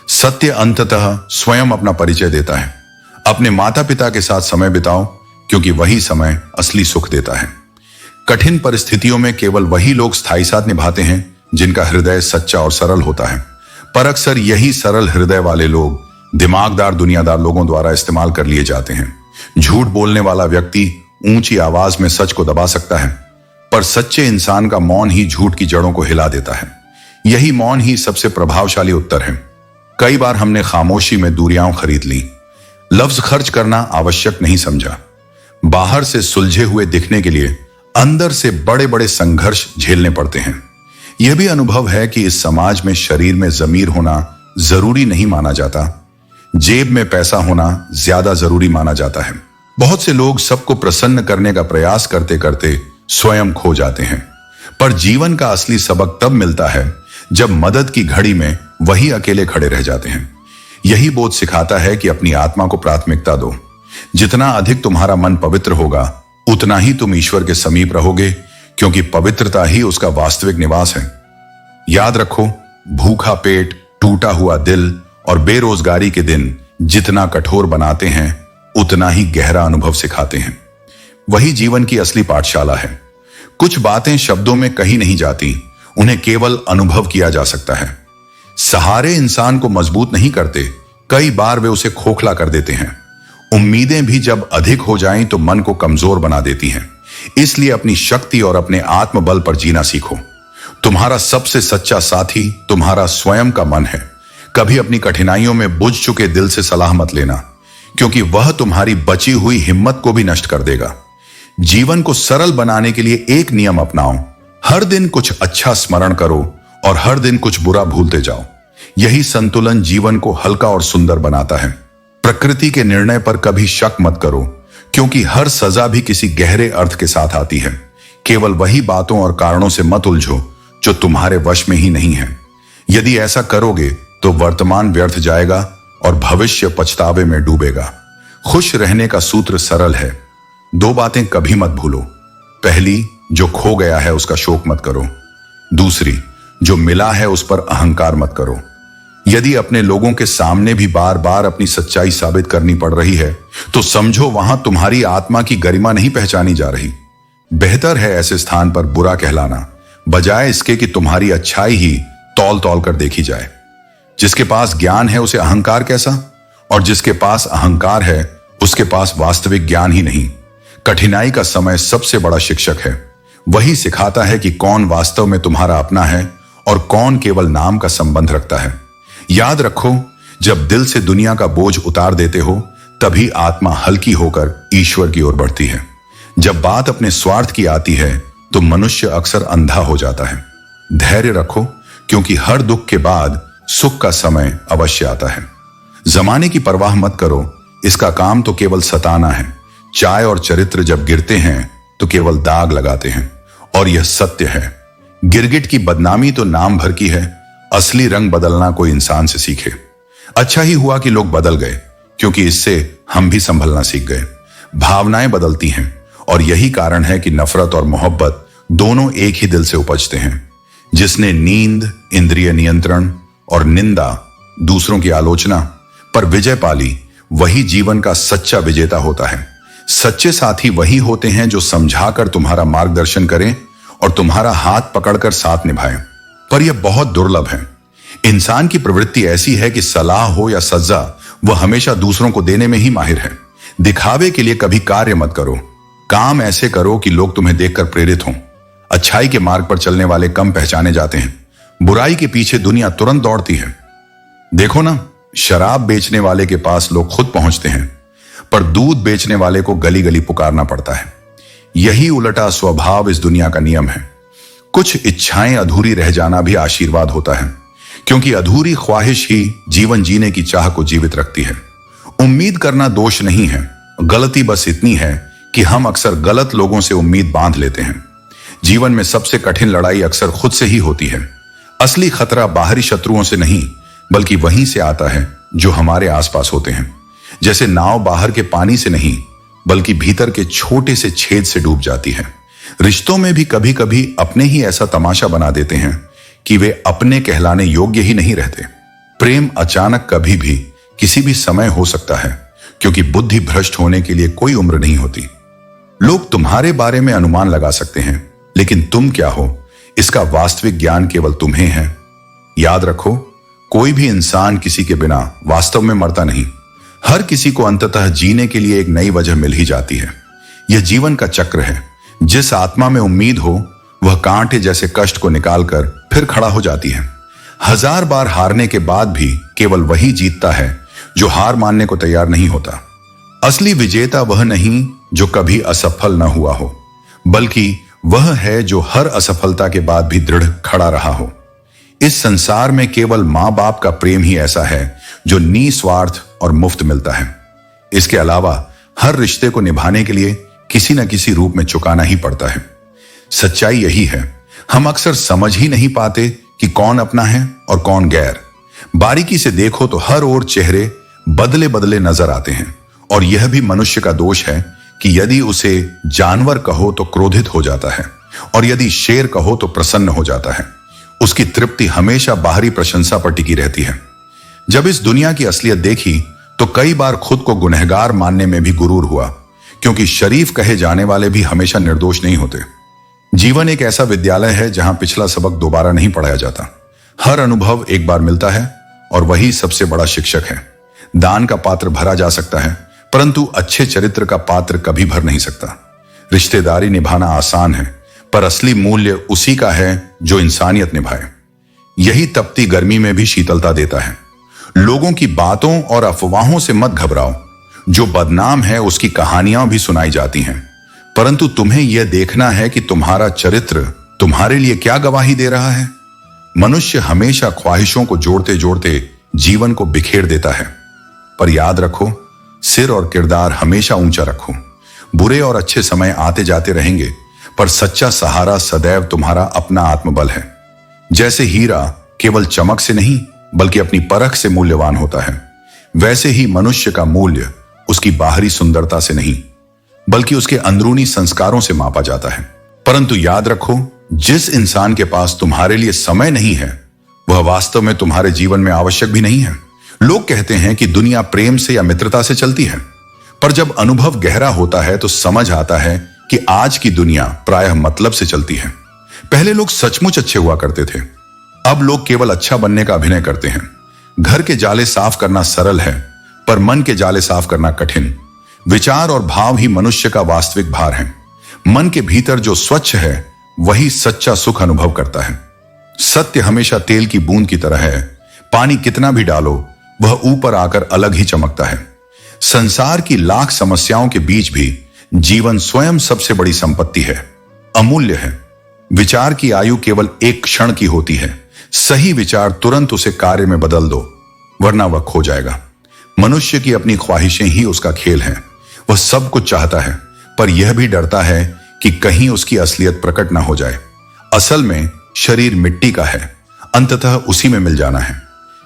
सत्य अंततः स्वयं अपना परिचय देता है। अपने माता पिता के साथ समय बिताओ, क्योंकि वही समय असली सुख देता है। कठिन परिस्थितियों में केवल वही लोग स्थायी साथ निभाते हैं जिनका हृदय सच्चा और सरल होता है। पर अक्सर यही सरल हृदय वाले लोग दिमागदार दुनियादार लोगों द्वारा इस्तेमाल कर लिए जाते हैं। झूठ बोलने वाला व्यक्ति ऊंची आवाज में सच को दबा सकता है, पर सच्चे इंसान का मौन ही झूठ की जड़ों को हिला देता है। यही मौन ही सबसे प्रभावशाली उत्तर है। कई बार हमने खामोशी में दूरियां खरीद ली, लफ्ज खर्च करना आवश्यक नहीं समझा। बाहर से सुलझे हुए दिखने के लिए अंदर से बड़े बड़े संघर्ष झेलने पड़ते हैं। यह भी अनुभव है कि इस समाज में शरीर में जमीर होना जरूरी नहीं माना जाता, जेब में पैसा होना ज्यादा जरूरी माना जाता है। बहुत से लोग सबको प्रसन्न करने का प्रयास करते करते स्वयं खो जाते हैं। पर जीवन का असली सबक तब मिलता है जब मदद की घड़ी में वही अकेले खड़े रह जाते हैं। यही बोध सिखाता है कि अपनी आत्मा को प्राथमिकता दो। जितना अधिक तुम्हारा मन पवित्र होगा, उतना ही तुम ईश्वर के समीप रहोगे, क्योंकि पवित्रता ही उसका वास्तविक निवास है। याद रखो, भूखा पेट, टूटा हुआ दिल और बेरोजगारी के दिन जितना कठोर बनाते हैं, उतना ही गहरा अनुभव सिखाते हैं। वही जीवन की असली पाठशाला है। कुछ बातें शब्दों में कही नहीं जाती, उन्हें केवल अनुभव किया जा सकता है। सहारे इंसान को मजबूत नहीं करते, कई बार वे उसे खोखला कर देते हैं। उम्मीदें भी जब अधिक हो जाएं तो मन को कमजोर बना देती हैं। इसलिए अपनी शक्ति और अपने आत्मबल पर जीना सीखो। तुम्हारा सबसे सच्चा साथी तुम्हारा स्वयं का मन है। कभी अपनी कठिनाइयों में बुझ चुके दिल से सलाह मत लेना, क्योंकि वह तुम्हारी बची हुई हिम्मत को भी नष्ट कर देगा। जीवन को सरल बनाने के लिए एक नियम अपनाओ, हर दिन कुछ अच्छा स्मरण करो और हर दिन कुछ बुरा भूलते जाओ। यही संतुलन जीवन को हल्का और सुंदर बनाता है। प्रकृति के निर्णय पर कभी शक मत करो, क्योंकि हर सजा भी किसी गहरे अर्थ के साथ आती है। केवल वही बातों और कारणों से मत उलझो जो तुम्हारे वश में ही नहीं है। यदि ऐसा करोगे तो वर्तमान व्यर्थ जाएगा और भविष्य पछतावे में डूबेगा। खुश रहने का सूत्र सरल है। दो बातें कभी मत भूलो। पहली, जो खो गया है उसका शोक मत करो। दूसरी, जो मिला है उस पर अहंकार मत करो। यदि अपने लोगों के सामने भी बार बार अपनी सच्चाई साबित करनी पड़ रही है, तो समझो वहां तुम्हारी आत्मा की गरिमा नहीं पहचानी जा रही। बेहतर है ऐसे स्थान पर बुरा कहलाना, बजाय इसके कि तुम्हारी अच्छाई ही तौल तौल कर देखी जाए। जिसके पास ज्ञान है उसे अहंकार कैसा, और जिसके पास अहंकार है उसके पास वास्तविक ज्ञान ही नहीं। कठिनाई का समय सबसे बड़ा शिक्षक है। वही सिखाता है कि कौन वास्तव में तुम्हारा अपना है और कौन केवल नाम का संबंध रखता है। याद रखो, जब दिल से दुनिया का बोझ उतार देते हो, तभी आत्मा हल्की होकर ईश्वर की ओर बढ़ती है। जब बात अपने स्वार्थ की आती है तो मनुष्य अक्सर अंधा हो जाता है। धैर्य रखो, क्योंकि हर दुख के बाद सुख का समय अवश्य आता है। जमाने की परवाह मत करो, इसका काम तो केवल सताना है। चाय और चरित्र जब गिरते हैं तो केवल दाग लगाते हैं, और यह सत्य है। गिरगिट की बदनामी तो नाम भर की है, असली रंग बदलना कोई इंसान से सीखे। अच्छा ही हुआ कि लोग बदल गए, क्योंकि इससे हम भी संभलना सीख गए। भावनाएं बदलती हैं, और यही कारण है कि नफरत और मोहब्बत दोनों एक ही दिल से उपजते हैं। जिसने नींद, इंद्रिय नियंत्रण और निंदा, दूसरों की आलोचना पर विजय पाली, वही जीवन का सच्चा विजेता होता है। सच्चे साथी वही होते हैं जो समझाकर तुम्हारा मार्गदर्शन करें और तुम्हारा हाथ पकड़कर साथ निभाएं। पर यह बहुत दुर्लभ है। इंसान की प्रवृत्ति ऐसी है कि सलाह हो या सजा, वह हमेशा दूसरों को देने में ही माहिर है। दिखावे के लिए कभी कार्य मत करो। काम ऐसे करो कि लोग तुम्हें देखकर प्रेरित हों। अच्छाई के मार्ग पर चलने वाले कम पहचाने जाते हैं। बुराई के पीछे दुनिया तुरंत दौड़ती है। देखो ना, शराब बेचने वाले के पास लोग खुद पहुंचते हैं, पर दूध बेचने वाले को गली गली पुकारना पड़ता है। यही उलटा स्वभाव इस दुनिया का नियम है। कुछ इच्छाएं अधूरी रह जाना भी आशीर्वाद होता है, क्योंकि अधूरी ख्वाहिश ही जीवन जीने की चाह को जीवित रखती है। उम्मीद करना दोष नहीं है, गलती बस इतनी है कि हम अक्सर गलत लोगों से उम्मीद बांध लेते हैं। जीवन में सबसे कठिन लड़ाई अक्सर खुद से ही होती है। असली खतरा बाहरी शत्रुओं से नहीं, बल्कि वहीं से आता है जो हमारे आसपास होते हैं। जैसे नाव बाहर के पानी से नहीं, बल्कि भीतर के छोटे से छेद से डूब जाती है। रिश्तों में भी कभी कभी अपने ही ऐसा तमाशा बना देते हैं कि वे अपने कहलाने योग्य ही नहीं रहते। प्रेम अचानक कभी भी किसी भी समय हो सकता है, क्योंकि बुद्धि भ्रष्ट होने के लिए कोई उम्र नहीं होती। लोग तुम्हारे बारे में अनुमान लगा सकते हैं, लेकिन तुम क्या हो इसका वास्तविक ज्ञान केवल तुम्हें है। याद रखो, कोई भी इंसान किसी के बिना वास्तव में मरता नहीं। हर किसी को अंततः जीने के लिए एक नई वजह मिल ही जाती है। यह जीवन का चक्र है। जिस आत्मा में उम्मीद हो वह कांटे जैसे कष्ट को निकालकर फिर खड़ा हो जाती है। 1000 बार हारने के बाद भी केवल वही जीतता है जो हार मानने को तैयार नहीं होता। असली विजेता वह नहीं जो कभी असफल न हुआ हो, बल्कि वह है जो हर असफलता के बाद भी दृढ़ खड़ा रहा हो। इस संसार में केवल मां बाप का प्रेम ही ऐसा है जो निस्वार्थ और मुफ्त मिलता है। इसके अलावा हर रिश्ते को निभाने के लिए किसी न किसी रूप में चुकाना ही पड़ता है। सच्चाई यही है, हम अक्सर समझ ही नहीं पाते कि कौन अपना है और कौन गैर। बारीकी से देखो तो हर ओर चेहरे बदले बदले नजर आते हैं, और यह भी मनुष्य का दोष है कि यदि उसे जानवर कहो तो क्रोधित हो जाता है, और यदि शेर कहो तो प्रसन्न हो जाता है। उसकी तृप्ति हमेशा बाहरी प्रशंसा पर टिकी रहती है। जब इस दुनिया की असलियत देखी तो कई बार खुद को गुनहगार मानने में भी गुरूर हुआ, क्योंकि शरीफ कहे जाने वाले भी हमेशा निर्दोष नहीं होते। जीवन एक ऐसा विद्यालय है जहां पिछला सबक दोबारा नहीं पढ़ाया जाता। हर अनुभव एक बार मिलता है और वही सबसे बड़ा शिक्षक है। दान का पात्र भरा जा सकता है, परंतु अच्छे चरित्र का पात्र कभी भर नहीं सकता। रिश्तेदारी निभाना आसान है, पर असली मूल्य उसी का है जो इंसानियत निभाए। यही तपती गर्मी में भी शीतलता देता है। लोगों की बातों और अफवाहों से मत घबराओ। जो बदनाम है उसकी कहानियां भी सुनाई जाती हैं, परंतु तुम्हें यह देखना है कि तुम्हारा चरित्र तुम्हारे लिए क्या गवाही दे रहा है। मनुष्य हमेशा ख्वाहिशों को जोड़ते जोड़ते जीवन को बिखेर देता है, पर याद रखो, सिर और किरदार हमेशा ऊंचा रखो। बुरे और अच्छे समय आते जाते रहेंगे, पर सच्चा सहारा सदैव तुम्हारा अपना आत्मबल है। जैसे हीरा केवल चमक से नहीं बल्कि अपनी परख से मूल्यवान होता है, वैसे ही मनुष्य का मूल्य उसकी बाहरी सुंदरता से नहीं बल्कि उसके अंदरूनी संस्कारों से मापा जाता है। परंतु याद रखो, जिस इंसान के पास तुम्हारे लिए समय नहीं है वह वास्तव में तुम्हारे जीवन में आवश्यक भी नहीं है। लोग कहते हैं कि दुनिया प्रेम से या मित्रता से चलती है, पर जब अनुभव गहरा होता है तो समझ आता है कि आज की दुनिया प्रायः मतलब से चलती है। पहले लोग सचमुच अच्छे हुआ करते थे, अब लोग केवल अच्छा बनने का अभिनय करते हैं। घर के जाले साफ करना सरल है, पर मन के जाले साफ करना कठिन। विचार और भाव ही मनुष्य का वास्तविक भार है। मन के भीतर जो स्वच्छ है वही सच्चा सुख अनुभव करता है। सत्य हमेशा तेल की बूंद की तरह है, पानी कितना भी डालो वह ऊपर आकर अलग ही चमकता है। संसार की लाख समस्याओं के बीच भी जीवन स्वयं सबसे बड़ी संपत्ति है, अमूल्य है। विचार की आयु केवल एक क्षण की होती है। सही विचार तुरंत उसे कार्य में बदल दो, वरना वह खो जाएगा। मनुष्य की अपनी ख्वाहिशें ही उसका खेल है। वह सब कुछ चाहता है, पर यह भी डरता है कि कहीं उसकी असलियत प्रकट ना हो जाए। असल में शरीर मिट्टी का है, अंततः उसी में मिल जाना है।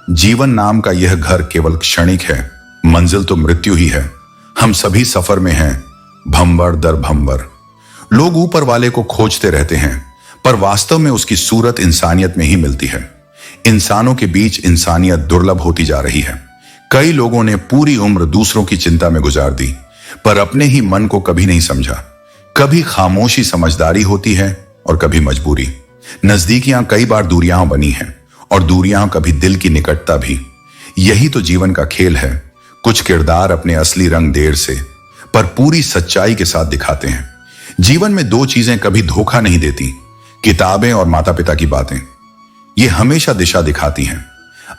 जीवन नाम का यह घर केवल क्षणिक है, मंजिल तो मृत्यु ही है। हम सभी सफर में हैं, भंवर दर भंवर। लोग ऊपर वाले को खोजते रहते हैं, पर वास्तव में उसकी सूरत इंसानियत में ही मिलती है। इंसानों के बीच इंसानियत दुर्लभ होती जा रही है। कई लोगों ने पूरी उम्र दूसरों की चिंता में गुजार दी, पर अपने ही मन को कभी नहीं समझा। कभी खामोशी समझदारी होती है और कभी मजबूरी। नजदीकियां कई बार दूरियां बनी हैं, और दूरियां कभी दिल की निकटता भी। यही तो जीवन का खेल है। कुछ किरदार अपने असली रंग देर से पर पूरी सच्चाई के साथ दिखाते हैं। जीवन में दो चीजें कभी धोखा नहीं देती, किताबें और माता पिता की बातें। ये हमेशा दिशा दिखाती हैं।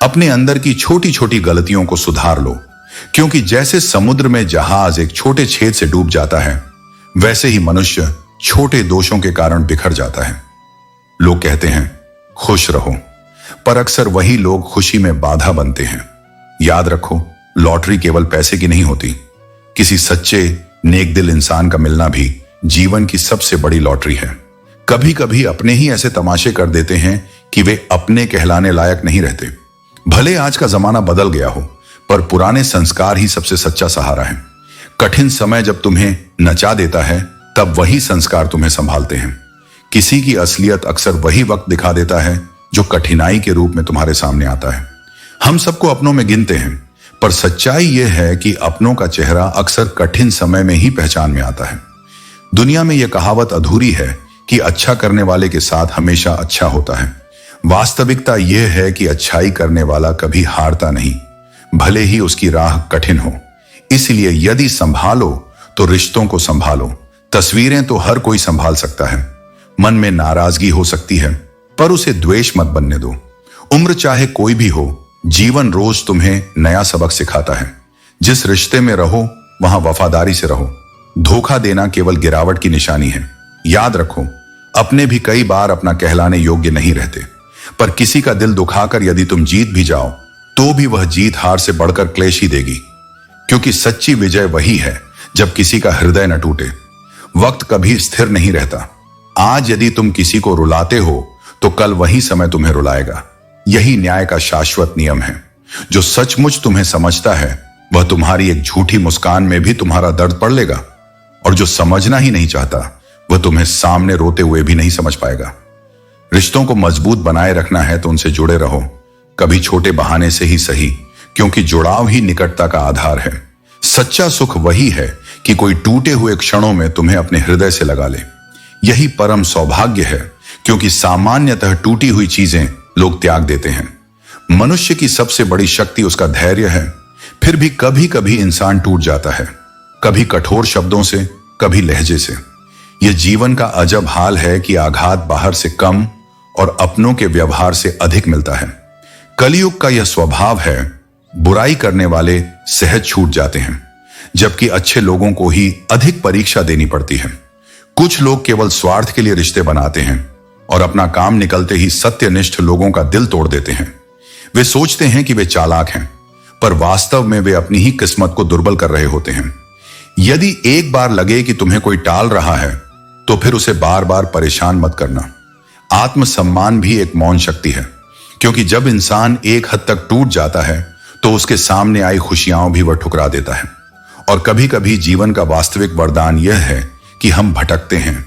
अपने अंदर की छोटी छोटी गलतियों को सुधार लो, क्योंकि जैसे समुद्र में जहाज एक छोटे छेद से डूब जाता है, वैसे ही मनुष्य छोटे दोषों के कारण बिखर जाता है। लोग कहते हैं खुश रहो, पर अक्सर वही लोग खुशी में बाधा बनते हैं। याद रखो, लॉटरी केवल पैसे की नहीं होती। किसी सच्चे नेक दिल इंसान का मिलना भी जीवन की सबसे बड़ी लॉटरी है। कभी कभी अपने ही ऐसे तमाशे कर देते हैं कि वे अपने कहलाने लायक नहीं रहते। भले आज का जमाना बदल गया हो, पर पुराने संस्कार ही सबसे सच्चा सहारा है। कठिन समय जब तुम्हें नचा देता है, तब वही संस्कार तुम्हें संभालते हैं। किसी की असलियत अक्सर वही वक्त दिखा देता है जो कठिनाई के रूप में तुम्हारे सामने आता है। हम सबको अपनों में गिनते हैं, पर सच्चाई यह है कि अपनों का चेहरा अक्सर कठिन समय में ही पहचान में आता है। दुनिया में यह कहावत अधूरी है कि अच्छा करने वाले के साथ हमेशा अच्छा होता है। वास्तविकता यह है कि अच्छाई करने वाला कभी हारता नहीं, भले ही उसकी राह कठिन हो। इसलिए यदि संभालो तो रिश्तों को संभालो। तस्वीरें तो हर कोई संभाल सकता है। मन में नाराजगी हो सकती है, पर उसे द्वेष मत बनने दो। उम्र चाहे कोई भी हो, जीवन रोज तुम्हें नया सबक सिखाता है। जिस रिश्ते में रहो वहां वफादारी से रहो। धोखा देना केवल गिरावट की निशानी है। याद रखो, अपने भी कई बार अपना कहलाने योग्य नहीं रहते, पर किसी का दिल दुखाकर यदि तुम जीत भी जाओ तो भी वह जीत हार से बढ़कर क्लेश ही देगी, क्योंकि सच्ची विजय वही है जब किसी का हृदय न टूटे। वक्त कभी स्थिर नहीं रहता। आज यदि तुम किसी को रुलाते हो तो कल वही समय तुम्हें रुलाएगा। यही न्याय का शाश्वत नियम है। जो सचमुच तुम्हें समझता है वह तुम्हारी एक झूठी मुस्कान में भी तुम्हारा दर्द पढ़ लेगा, और जो समझना ही नहीं चाहता वह तुम्हें सामने रोते हुए भी नहीं समझ पाएगा। रिश्तों को मजबूत बनाए रखना है तो उनसे जुड़े रहो, कभी छोटे बहाने से ही सही, क्योंकि जुड़ाव ही निकटता का आधार है। सच्चा सुख वही है कि कोई टूटे हुए क्षणों में तुम्हें अपने हृदय से लगा ले। यही परम सौभाग्य है, क्योंकि सामान्यतः टूटी हुई चीजें लोग त्याग देते हैं। मनुष्य की सबसे बड़ी शक्ति उसका धैर्य है। फिर भी कभी कभी इंसान टूट जाता है, कभी कठोर शब्दों से, कभी लहजे से। यह जीवन का अजब हाल है कि आघात बाहर से कम और अपनों के व्यवहार से अधिक मिलता है। कलयुग का यह स्वभाव है, बुराई करने वाले सहज छूट जाते हैं, जबकि अच्छे लोगों को ही अधिक परीक्षा देनी पड़ती है। कुछ लोग केवल स्वार्थ के लिए रिश्ते बनाते हैं और अपना काम निकलते ही सत्यनिष्ठ लोगों का दिल तोड़ देते हैं। वे सोचते हैं कि वे चालाक हैं, पर वास्तव में वे अपनी ही किस्मत को दुर्बल कर रहे होते हैं। यदि एक बार लगे कि तुम्हें कोई टाल रहा है तो फिर उसे बार बार परेशान मत करना। आत्मसम्मान भी एक मौन शक्ति है, क्योंकि जब इंसान एक हद तक टूट जाता है तो उसके सामने आई खुशियां भी वह ठुकरा देता है। और कभी कभी जीवन का वास्तविक वरदान यह है कि हम भटकते हैं,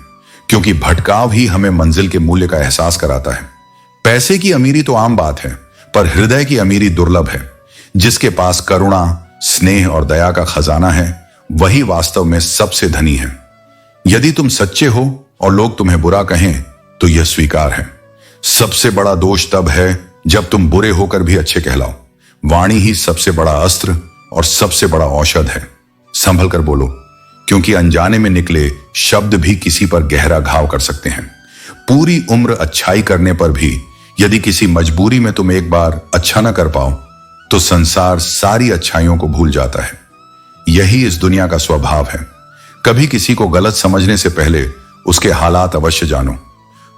क्योंकि भटकाव ही हमें मंजिल के मूल्य का एहसास कराता है। पैसे की अमीरी तो आम बात है, पर हृदय की अमीरी दुर्लभ है। जिसके पास करुणा, स्नेह और दया का खजाना है वही वास्तव में सबसे धनी है। यदि तुम सच्चे हो और लोग तुम्हें बुरा कहें तो यह स्वीकार है। सबसे बड़ा दोष तब है जब तुम बुरे होकर भी अच्छे कहलाओ। वाणी ही सबसे बड़ा अस्त्र और सबसे बड़ा औषध है। संभल कर बोलो, क्योंकि अनजाने में निकले शब्द भी किसी पर गहरा घाव कर सकते हैं। पूरी उम्र अच्छाई करने पर भी यदि किसी मजबूरी में तुम एक बार अच्छा न कर पाओ तो संसार सारी अच्छाइयों को भूल जाता है। यही इस दुनिया का स्वभाव है। कभी किसी को गलत समझने से पहले उसके हालात अवश्य जानो।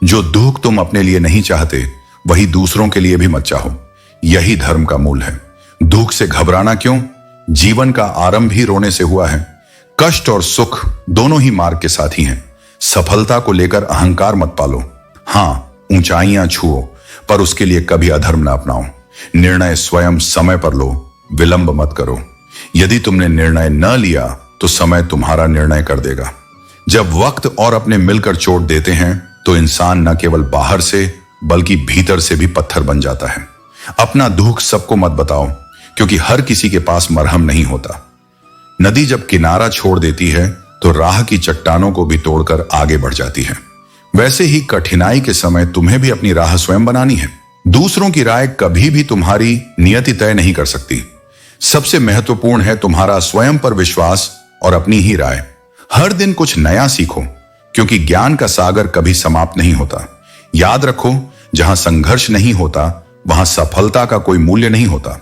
जो दुख तुम अपने लिए नहीं चाहते वही दूसरों के लिए भी मत चाहो। यही धर्म का मूल है। दुख से घबराना क्यों? जीवन का आरंभ ही रोने से हुआ है। कष्ट और सुख दोनों ही मार्ग के साथी हैं। सफलता को लेकर अहंकार मत पालो। हाँ, ऊंचाइयां छुओ, पर उसके लिए कभी अधर्म न अपनाओ। निर्णय स्वयं समय पर लो, विलंब मत करो। यदि तुमने निर्णय न लिया तो समय तुम्हारा निर्णय कर देगा। जब वक्त और अपने मिलकर चोट देते हैं तो इंसान न केवल बाहर से बल्कि भीतर से भी पत्थर बन जाता है। अपना दुख सबको मत बताओ, क्योंकि हर किसी के पास मरहम नहीं होता। नदी जब किनारा छोड़ देती है तो राह की चट्टानों को भी तोड़कर आगे बढ़ जाती है। वैसे ही कठिनाई के समय तुम्हें भी अपनी राह स्वयं बनानी है। दूसरों की राय कभी भी तुम्हारी नियति तय नहीं कर सकती। सबसे महत्वपूर्ण है तुम्हारा स्वयं पर विश्वास और अपनी ही राय। हर दिन कुछ नया सीखो, क्योंकि ज्ञान का सागर कभी समाप्त नहीं होता। याद रखो, जहां संघर्ष नहीं होता वहां सफलता का कोई मूल्य नहीं होता।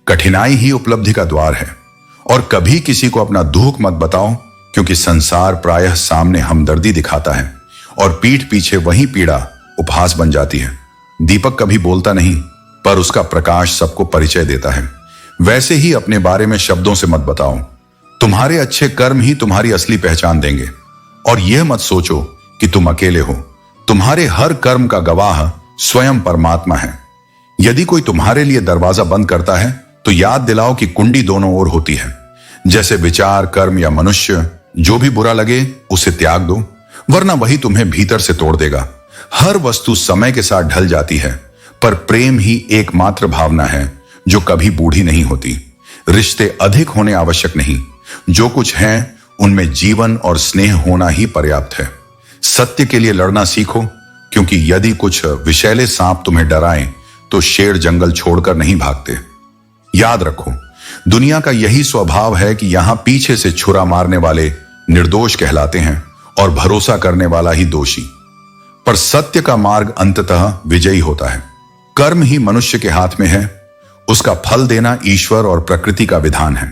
कठिनाई ही उपलब्धि का द्वार है। और कभी किसी को अपना दुख मत बताओ, क्योंकि संसार प्रायः सामने हमदर्दी दिखाता है और पीठ पीछे वही पीड़ा उपहास बन जाती है। दीपक कभी बोलता नहीं, पर उसका प्रकाश सबको परिचय देता है। वैसे ही अपने बारे में शब्दों से मत बताओ। तुम्हारे अच्छे कर्म ही तुम्हारी असली पहचान देंगे। और यह मत सोचो कि तुम अकेले हो। तुम्हारे हर कर्म का गवाह स्वयं परमात्मा है। यदि कोई तुम्हारे लिए दरवाजा बंद करता है तो याद दिलाओ कि कुंडी दोनों ओर होती है। जैसे विचार, कर्म या मनुष्य, जो भी बुरा लगे उसे त्याग दो, वरना वही तुम्हें भीतर से तोड़ देगा। हर वस्तु समय के साथ ढल जाती है, पर प्रेम ही एकमात्र भावना है जो कभी बूढ़ी नहीं होती। रिश्ते अधिक होने आवश्यक नहीं, जो कुछ है उनमें जीवन और स्नेह होना ही पर्याप्त है। सत्य के लिए लड़ना सीखो, क्योंकि यदि कुछ विषैले सांप तुम्हें डराएं तो शेर जंगल छोड़कर नहीं भागते। याद रखो, दुनिया का यही स्वभाव है कि यहां पीछे से छुरा मारने वाले निर्दोष कहलाते हैं और भरोसा करने वाला ही दोषी। पर सत्य का मार्ग अंततः विजयी होता है। कर्म ही मनुष्य के हाथ में है, उसका फल देना ईश्वर और प्रकृति का विधान है।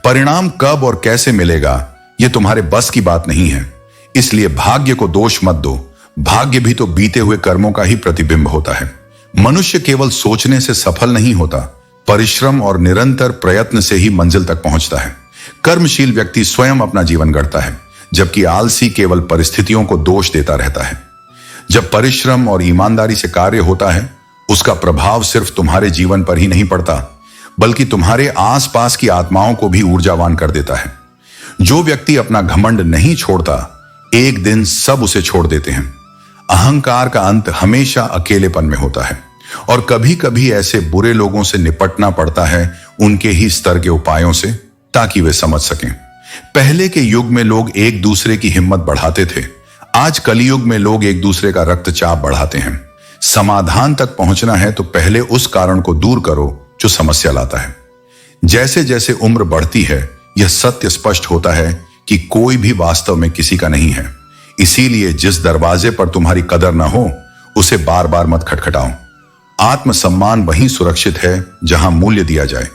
परिणाम कब और कैसे मिलेगा यह तुम्हारे बस की बात नहीं है, इसलिए भाग्य को दोष मत दो। भाग्य भी तो बीते हुए कर्मों का ही प्रतिबिंब होता है। मनुष्य केवल सोचने से सफल नहीं होता, परिश्रम और निरंतर प्रयत्न से ही मंजिल तक पहुंचता है। कर्मशील व्यक्ति स्वयं अपना जीवन गढ़ता है, जबकि आलसी केवल परिस्थितियों को दोष देता रहता है। जब परिश्रम और ईमानदारी से कार्य होता है, उसका प्रभाव सिर्फ तुम्हारे जीवन पर ही नहीं पड़ता, बल्कि तुम्हारे आसपास की आत्माओं को भी ऊर्जावान कर देता है। जो व्यक्ति अपना घमंड नहीं छोड़ता, एक दिन सब उसे छोड़ देते हैं। अहंकार का अंत हमेशा अकेलेपन में होता है, और कभी कभी ऐसे बुरे लोगों से निपटना पड़ता है उनके ही स्तर के उपायों से, ताकि वे समझ सकें। पहले के युग में लोग एक दूसरे की हिम्मत बढ़ाते थे, आज कलयुग में लोग एक दूसरे का रक्तचाप बढ़ाते हैं। समाधान तक पहुंचना है तो पहले उस कारण को दूर करो जो समस्या लाता है। जैसे जैसे उम्र बढ़ती है, यह सत्य स्पष्ट होता है कि कोई भी वास्तव में किसी का नहीं है। इसीलिए जिस दरवाजे पर तुम्हारी कदर न हो, उसे बार बार मत खटखटाओ। आत्मसम्मान वहीं सुरक्षित है जहां मूल्य दिया जाए।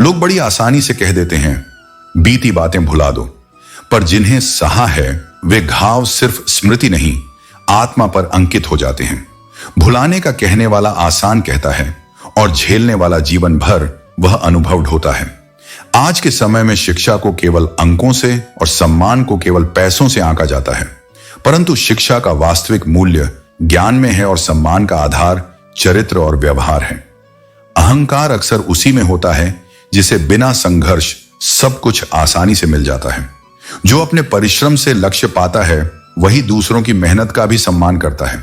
लोग बड़ी आसानी से कह देते हैं, बीती बातें भुला दो, पर जिन्हें सहा है वे घाव सिर्फ स्मृति नहीं, आत्मा पर अंकित हो जाते हैं। भुलाने का कहने वाला आसान कहता है, और झेलने वाला जीवन भर वह अनुभव ढोता है। आज के समय में शिक्षा को केवल अंकों से और सम्मान को केवल पैसों से आंका जाता है, परंतु शिक्षा का वास्तविक मूल्य ज्ञान में है और सम्मान का आधार चरित्र और व्यवहार है। अहंकार अक्सर उसी में होता है जिसे बिना संघर्ष सब कुछ आसानी से मिल जाता है। जो अपने परिश्रम से लक्ष्य पाता है, वही दूसरों की मेहनत का भी सम्मान करता है।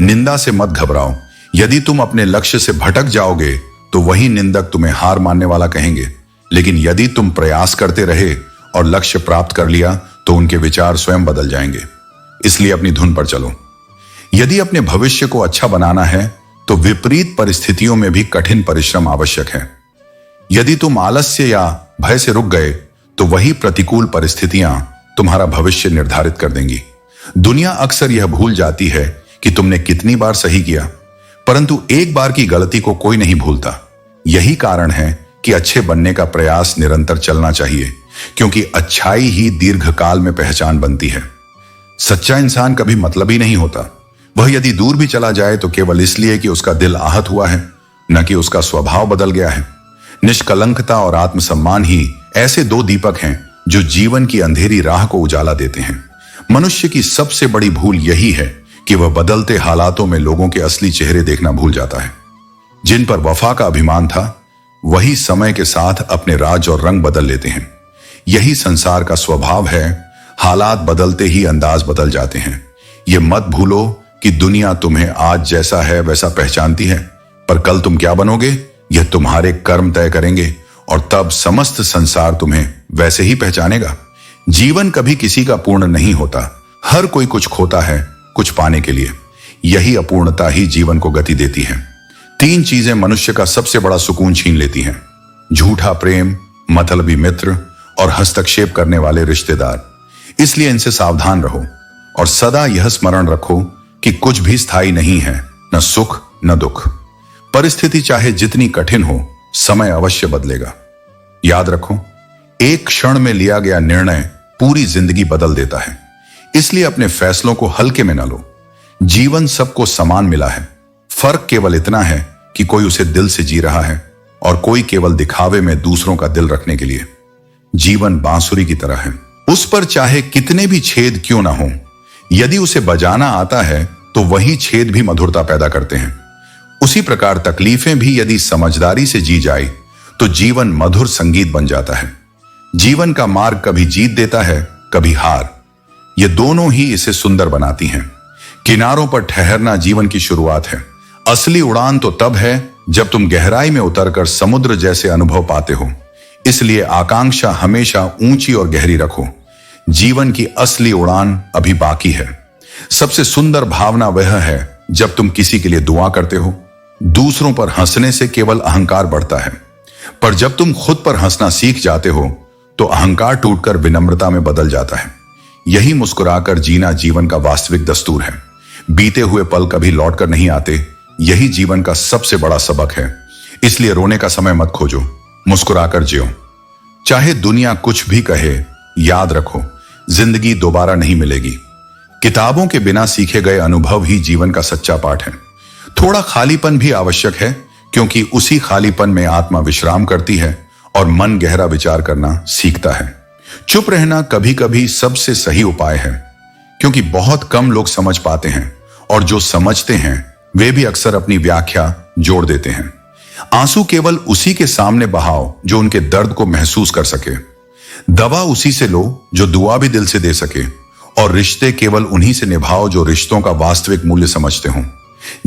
निंदा से मत घबराओ, यदि तुम अपने लक्ष्य से भटक जाओगे तो वही निंदक तुम्हें हार मानने वाला कहेंगे, लेकिन यदि तुम प्रयास करते रहे और लक्ष्य प्राप्त कर लिया तो उनके विचार स्वयं बदल जाएंगे। इसलिए अपनी धुन पर चलो। यदि अपने भविष्य को अच्छा बनाना है तो विपरीत परिस्थितियों में भी कठिन परिश्रम आवश्यक है। यदि तुम आलस्य या भय से रुक गए तो वही प्रतिकूल परिस्थितियां तुम्हारा भविष्य निर्धारित कर देंगी। दुनिया अक्सर यह भूल जाती है कि तुमने कितनी बार सही किया, परंतु एक बार की गलती को कोई नहीं भूलता। यही कारण है कि अच्छे बनने का प्रयास निरंतर चलना चाहिए, क्योंकि अच्छाई ही दीर्घकाल में पहचान बनती है। सच्चा इंसान कभी मतलबी नहीं होता। वह यदि दूर भी चला जाए तो केवल इसलिए कि उसका दिल आहत हुआ है, न कि उसका स्वभाव बदल गया है। निष्कलंकता और आत्मसम्मान ही ऐसे दो दीपक हैं जो जीवन की अंधेरी राह को उजाला देते हैं। मनुष्य की सबसे बड़ी भूल यही है कि वह बदलते हालातों में लोगों के असली चेहरे देखना भूल जाता है। जिन पर वफा का अभिमान था, वही समय के साथ अपने राज और रंग बदल लेते हैं। यही संसार का स्वभाव है, हालात बदलते ही अंदाज बदल जाते हैं। ये मत भूलो कि दुनिया तुम्हें आज जैसा है वैसा पहचानती है, पर कल तुम क्या बनोगे यह तुम्हारे कर्म तय करेंगे, और तब समस्त संसार तुम्हें वैसे ही पहचानेगा। जीवन कभी किसी का पूर्ण नहीं होता। हर कोई कुछ खोता है कुछ पाने के लिए। यही अपूर्णता ही जीवन को गति देती है। 3 चीजें मनुष्य का सबसे बड़ा सुकून छीन लेती हैं: झूठा प्रेम, मतलबी मित्र और हस्तक्षेप करने वाले रिश्तेदार। इसलिए इनसे सावधान रहो और सदा यह स्मरण रखो कि कुछ भी स्थायी नहीं है, न सुख न दुख। परिस्थिति चाहे जितनी कठिन हो, समय अवश्य बदलेगा। याद रखो, एक क्षण में लिया गया निर्णय पूरी जिंदगी बदल देता है। इसलिए अपने फैसलों को हल्के में न लो। जीवन सबको समान मिला है, फर्क केवल इतना है कि कोई उसे दिल से जी रहा है और कोई केवल दिखावे में दूसरों का दिल रखने के लिए। जीवन बांसुरी की तरह है, उस पर चाहे कितने भी छेद क्यों ना हो, यदि उसे बजाना आता है तो वही छेद भी मधुरता पैदा करते हैं। उसी प्रकार तकलीफें भी यदि समझदारी से जी जाए तो जीवन मधुर संगीत बन जाता है। जीवन का मार्ग कभी जीत देता है, कभी हार। ये दोनों ही इसे सुंदर बनाती हैं। किनारों पर ठहरना जीवन की शुरुआत है। असली उड़ान तो तब है जब तुम गहराई में उतरकर समुद्र जैसे अनुभव पाते हो। इसलिए आकांक्षा हमेशा ऊंची और गहरी रखो। जीवन की असली उड़ान अभी बाकी है। सबसे सुंदर भावना वह है जब तुम किसी के लिए दुआ करते हो। दूसरों पर हंसने से केवल अहंकार बढ़ता है, पर जब तुम खुद पर हंसना सीख जाते हो तो अहंकार टूटकर विनम्रता में बदल जाता है। यही मुस्कुराकर जीना जीवन का वास्तविक दस्तूर है। बीते हुए पल कभी लौटकर नहीं आते। यही जीवन का सबसे बड़ा सबक है। इसलिए रोने का समय मत खोजो, मुस्कुराकर जियो। चाहे दुनिया कुछ भी कहे, याद रखो जिंदगी दोबारा नहीं मिलेगी। किताबों के बिना सीखे गए अनुभव ही जीवन का सच्चा पाठ है। थोड़ा खालीपन भी आवश्यक है, क्योंकि उसी खालीपन में आत्मा विश्राम करती है और मन गहरा विचार करना सीखता है। चुप रहना कभी कभी सबसे सही उपाय है, क्योंकि बहुत कम लोग समझ पाते हैं, और जो समझते हैं वे भी अक्सर अपनी व्याख्या जोड़ देते हैं। आंसू केवल उसी के सामने बहाओ जो उनके दर्द को महसूस कर सके। दवा उसी से लो जो दुआ भी दिल से दे सके, और रिश्ते केवल उन्हीं से निभाओ जो रिश्तों का वास्तविक मूल्य समझते हो।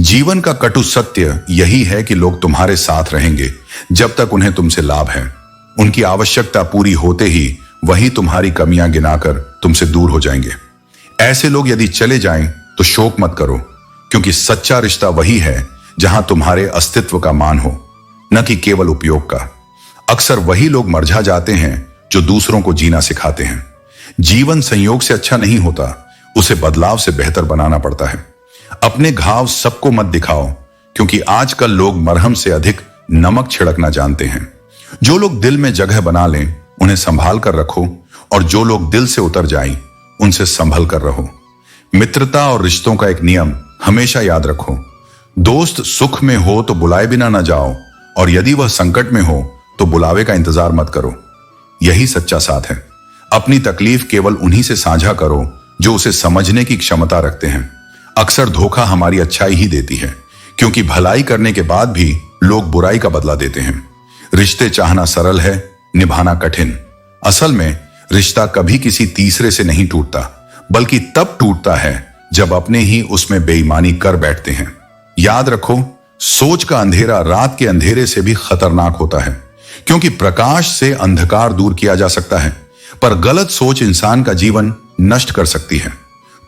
जीवन का कटु सत्य यही है कि लोग तुम्हारे साथ रहेंगे जब तक उन्हें तुमसे लाभ है। उनकी आवश्यकता पूरी होते ही वही तुम्हारी कमियां गिनाकर तुमसे दूर हो जाएंगे। ऐसे लोग यदि चले जाएं तो शोक मत करो, क्योंकि सच्चा रिश्ता वही है जहां तुम्हारे अस्तित्व का मान हो, न कि केवल उपयोग का। अक्सर वही लोग मरझा जाते हैं जो दूसरों को जीना सिखाते हैं। जीवन संयोग से अच्छा नहीं होता, उसे बदलाव से बेहतर बनाना पड़ता है। अपने घाव सबको मत दिखाओ, क्योंकि आजकल लोग मरहम से अधिक नमक छिड़कना जानते हैं। जो लोग दिल में जगह बना लें उन्हें संभाल कर रखो, और जो लोग दिल से उतर जाएं उनसे संभल कर रहो। मित्रता और रिश्तों का एक नियम हमेशा याद रखो। दोस्त सुख में हो तो बुलाए बिना न जाओ, और यदि वह संकट में हो तो बुलावे का इंतजार मत करो। यही सच्चा साथ है। अपनी तकलीफ केवल उन्हीं से साझा करो जो उसे समझने की क्षमता रखते हैं। अक्सर धोखा हमारी अच्छाई ही देती है, क्योंकि भलाई करने के बाद भी लोग बुराई का बदला देते हैं। रिश्ते चाहना सरल है, निभाना कठिन। असल में रिश्ता कभी किसी तीसरे से नहीं टूटता, बल्कि तब टूटता है जब अपने ही उसमें बेईमानी कर बैठते हैं। याद रखो, सोच का अंधेरा रात के अंधेरे से भी खतरनाक होता है, क्योंकि प्रकाश से अंधकार दूर किया जा सकता है, पर गलत सोच इंसान का जीवन नष्ट कर सकती है।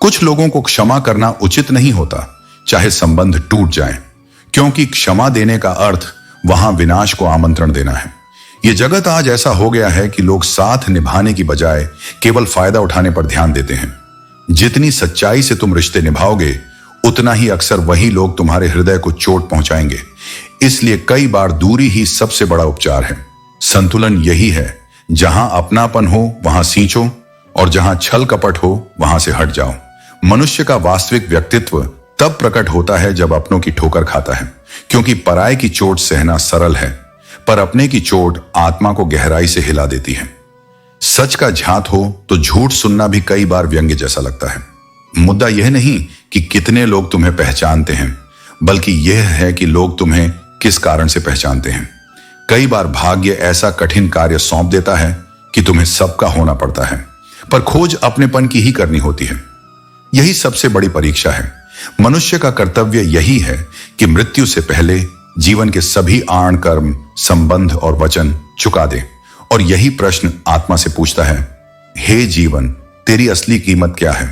कुछ लोगों को क्षमा करना उचित नहीं होता, चाहे संबंध टूट जाए, क्योंकि क्षमा देने का अर्थ वहां विनाश को आमंत्रण देना है। यह जगत आज ऐसा हो गया है कि लोग साथ निभाने की बजाय केवल फायदा उठाने पर ध्यान देते हैं। जितनी सच्चाई से तुम रिश्ते निभाओगे, उतना ही अक्सर वही लोग तुम्हारे हृदय को चोट पहुंचाएंगे। इसलिए कई बार दूरी ही सबसे बड़ा उपचार है। संतुलन यही है, जहां अपनापन हो वहां सींचो, और जहां छल कपट हो वहां से हट जाओ। मनुष्य का वास्तविक व्यक्तित्व तब प्रकट होता है जब अपनों की ठोकर खाता है, क्योंकि पराये की चोट सहना सरल है, पर अपने की चोट आत्मा को गहराई से हिला देती है। सच का झात हो तो झूठ सुनना भी कई बार व्यंग्य जैसा लगता है। मुद्दा यह नहीं कि कितने लोग तुम्हें पहचानते हैं, बल्कि यह है कि लोग तुम्हें किस कारण से पहचानते हैं। कई बार भाग्य ऐसा कठिन कार्य सौंप देता है कि तुम्हें सबका होना पड़ता है, पर खोज अपनेपन की ही करनी होती है। यही सबसे बड़ी परीक्षा है। मनुष्य का कर्तव्य यही है कि मृत्यु से पहले जीवन के सभी आण कर्म, संबंध और वचन चुका दे, और यही प्रश्न आत्मा से पूछता है, हे जीवन, तेरी असली कीमत क्या है?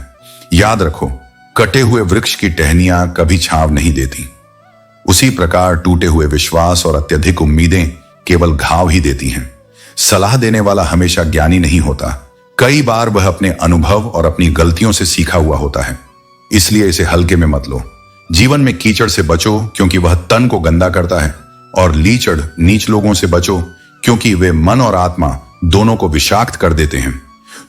याद रखो, कटे हुए वृक्ष की टहनियां कभी छांव नहीं देती। उसी प्रकार टूटे हुए विश्वास और अत्यधिक उम्मीदें केवल घाव ही देती हैं। सलाह देने वाला हमेशा ज्ञानी नहीं होता। कई बार वह अपने अनुभव और अपनी गलतियों से सीखा हुआ होता है। इसलिए इसे हल्के में मत लो। जीवन में कीचड़ से बचो, क्योंकि वह तन को गंदा करता है, और लीचड़ नीच लोगों से बचो, क्योंकि वे मन और आत्मा दोनों को विषाक्त कर देते हैं।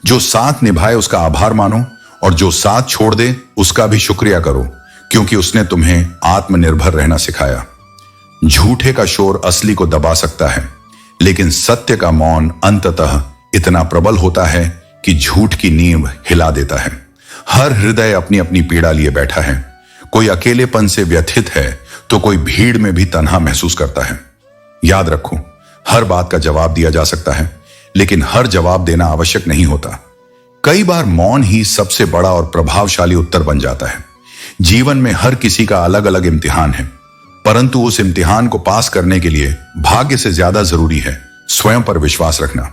जो साथ निभाए उसका आभार मानो, और जो साथ छोड़ दे उसका भी शुक्रिया करो, क्योंकि उसने तुम्हें आत्मनिर्भर रहना सिखाया। झूठे का शोर असली को दबा सकता है, लेकिन सत्य का मौन अंततः इतना प्रबल होता है कि झूठ की नींव हिला देता है। हर हृदय अपनी अपनी पीड़ा लिए बैठा है। कोई अकेलेपन से व्यथित है तो कोई भीड़ में भी तन्हा महसूस करता है। याद रखो, हर बात का जवाब दिया जा सकता है, लेकिन हर जवाब देना आवश्यक नहीं होता। कई बार मौन ही सबसे बड़ा और प्रभावशाली उत्तर बन जाता है। जीवन में हर किसी का अलग अलग इम्तिहान है। परंतु उस इम्तिहान को पास करने के लिए भाग्य से ज्यादा जरूरी है स्वयं पर विश्वास रखना।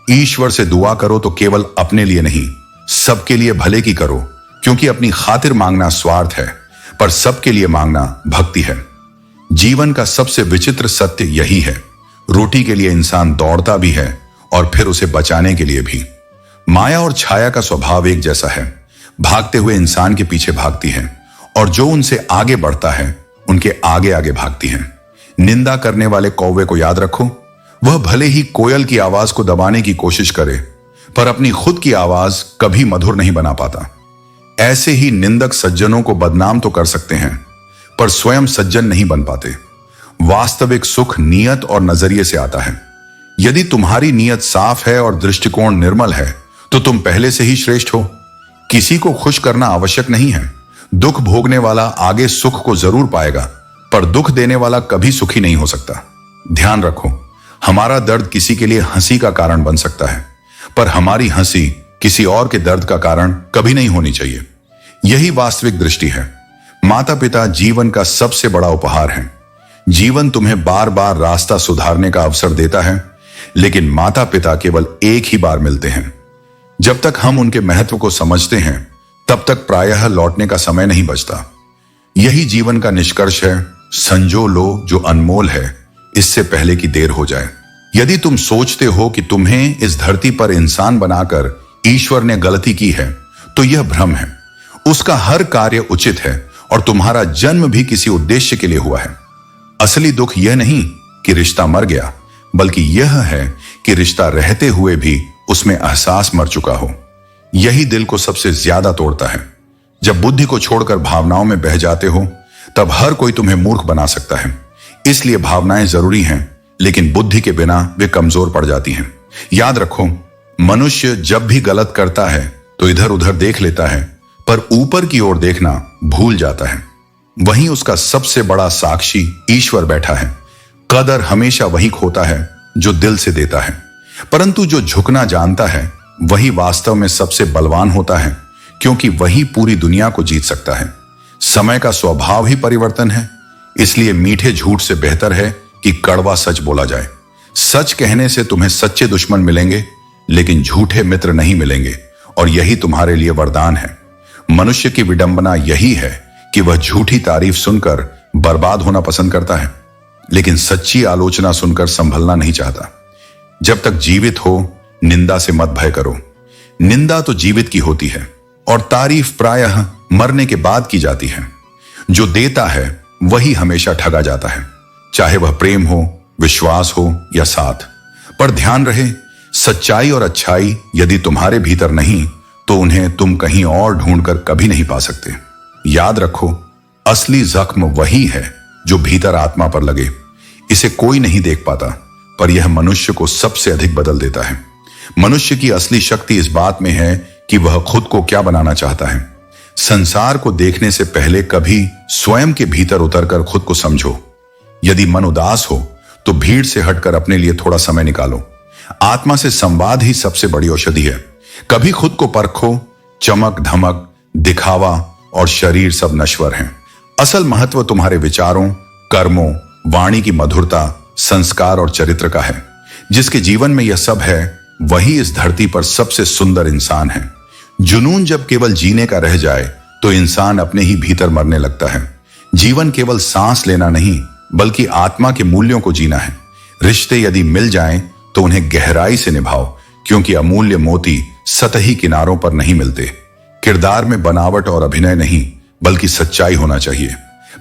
ईश्वर से दुआ करो तो केवल अपने लिए नहीं, सबके लिए भले की करो, क्योंकि अपनी खातिर मांगना स्वार्थ है, पर सबके लिए मांगना भक्ति है। जीवन का सबसे विचित्र सत्य यही है, रोटी के लिए इंसान दौड़ता भी है और फिर उसे बचाने के लिए भी। माया और छाया का स्वभाव एक जैसा है, भागते हुए इंसान के पीछे भागती है और जो उनसे आगे बढ़ता है उनके आगे आगे भागती है। निंदा करने वाले कौवे को याद रखो, वह भले ही कोयल की आवाज को दबाने की कोशिश करे, पर अपनी खुद की आवाज कभी मधुर नहीं बना पाता। ऐसे ही निंदक सज्जनों को बदनाम तो कर सकते हैं, पर स्वयं सज्जन नहीं बन पाते। वास्तविक सुख नियत और नजरिए से आता है। यदि तुम्हारी नियत साफ है और दृष्टिकोण निर्मल है तो तुम पहले से ही श्रेष्ठ हो। किसी को खुश करना आवश्यक नहीं है। दुख भोगने वाला आगे सुख को जरूर पाएगा, पर दुख देने वाला कभी सुखी नहीं हो सकता। ध्यान रखो, हमारा दर्द किसी के लिए हंसी का कारण बन सकता है, पर हमारी हंसी किसी और के दर्द का कारण कभी नहीं होनी चाहिए। यही वास्तविक दृष्टि है। माता पिता जीवन का सबसे बड़ा उपहार है। जीवन तुम्हें बार बार रास्ता सुधारने का अवसर देता है, लेकिन माता पिता केवल एक ही बार मिलते हैं। जब तक हम उनके महत्व को समझते हैं तब तक प्रायः लौटने का समय नहीं बचता। यही जीवन का निष्कर्ष है, संजो लो जो अनमोल है, इससे पहले कि देर हो जाए। यदि तुम सोचते हो कि तुम्हें इस धरती पर इंसान बनाकर ईश्वर ने गलती की है तो यह भ्रम है। उसका हर कार्य उचित है और तुम्हारा जन्म भी किसी उद्देश्य के लिए हुआ है। असली दुख यह नहीं कि रिश्ता मर गया, बल्कि यह है कि रिश्ता रहते हुए भी उसमें एहसास मर चुका हो। यही दिल को सबसे ज्यादा तोड़ता है। जब बुद्धि को छोड़कर भावनाओं में बह जाते हो तब हर कोई तुम्हें मूर्ख बना सकता है। इसलिए भावनाएं जरूरी हैं, लेकिन बुद्धि के बिना वे कमजोर पड़ जाती हैं। याद रखो, मनुष्य जब भी गलत करता है तो इधर उधर देख लेता है, पर ऊपर की ओर देखना भूल जाता है। वहीं उसका सबसे बड़ा साक्षी ईश्वर बैठा है। कदर हमेशा वही खोता है जो दिल से देता है, परंतु जो झुकना जानता है वही वास्तव में सबसे बलवान होता है, क्योंकि वही पूरी दुनिया को जीत सकता है। समय का स्वभाव ही परिवर्तन है, इसलिए मीठे झूठ से बेहतर है कि कड़वा सच बोला जाए। सच कहने से तुम्हें सच्चे दुश्मन मिलेंगे, लेकिन झूठे मित्र नहीं मिलेंगे, और यही तुम्हारे लिए वरदान है। मनुष्य की विडंबना यही है कि वह झूठी तारीफ सुनकर बर्बाद होना पसंद करता है, लेकिन सच्ची आलोचना सुनकर संभलना नहीं चाहता। जब तक जीवित हो, निंदा से मत भय करो। निंदा तो जीवित की होती है और तारीफ प्रायः मरने के बाद की जाती है। जो देता है वही हमेशा ठगा जाता है, चाहे वह प्रेम हो, विश्वास हो या साथ। पर ध्यान रहे, सच्चाई और अच्छाई यदि तुम्हारे भीतर नहीं तो उन्हें तुम कहीं और ढूंढकर कभी नहीं पा सकते। याद रखो, असली जख्म वही है जो भीतर आत्मा पर लगे। इसे कोई नहीं देख पाता, पर यह मनुष्य को सबसे अधिक बदल देता है। मनुष्य की असली शक्ति इस बात में है कि वह खुद को क्या बनाना चाहता है। संसार को देखने से पहले कभी स्वयं के भीतर उतरकर खुद को समझो। यदि मन उदास हो तो भीड़ से हटकर अपने लिए थोड़ा समय निकालो। आत्मा से संवाद ही सबसे बड़ी औषधि है। कभी खुद को परखो। चमक धमक, दिखावा और शरीर सब नश्वर हैं। असल महत्व तुम्हारे विचारों, कर्मों, वाणी की मधुरता, संस्कार और चरित्र का है। जिसके जीवन में यह सब है वही इस धरती पर सबसे सुंदर इंसान है। जुनून जब केवल जीने का रह जाए तो इंसान अपने ही भीतर मरने लगता है। जीवन केवल सांस लेना नहीं, बल्कि आत्मा के मूल्यों को जीना है। रिश्ते यदि मिल जाएं तो उन्हें गहराई से निभाओ, क्योंकि अमूल्य मोती सतही किनारों पर नहीं मिलते। किरदार में बनावट और अभिनय नहीं, बल्कि सच्चाई होना चाहिए।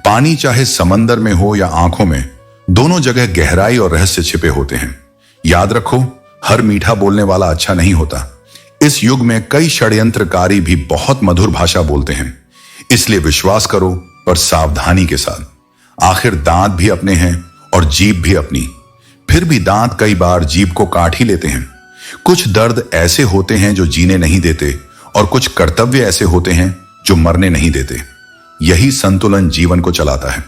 पानी चाहे समंदर में हो या आंखों में, दोनों जगह गहराई और रहस्य छिपे होते हैं। याद रखो, हर मीठा बोलने वाला अच्छा नहीं होता। इस युग में कई षड्यंत्रकारी भी बहुत मधुर भाषा बोलते हैं, इसलिए विश्वास करो, पर सावधानी के साथ। आखिर दांत भी अपने हैं और जीभ भी अपनी। फिर भी दांत कई बार जीभ को काट ही लेते हैं। कुछ दर्द ऐसे होते हैं जो जीने नहीं देते, और कुछ कर्तव्य ऐसे होते हैं जो मरने नहीं देते। यही संतुलन जीवन को चलाता है।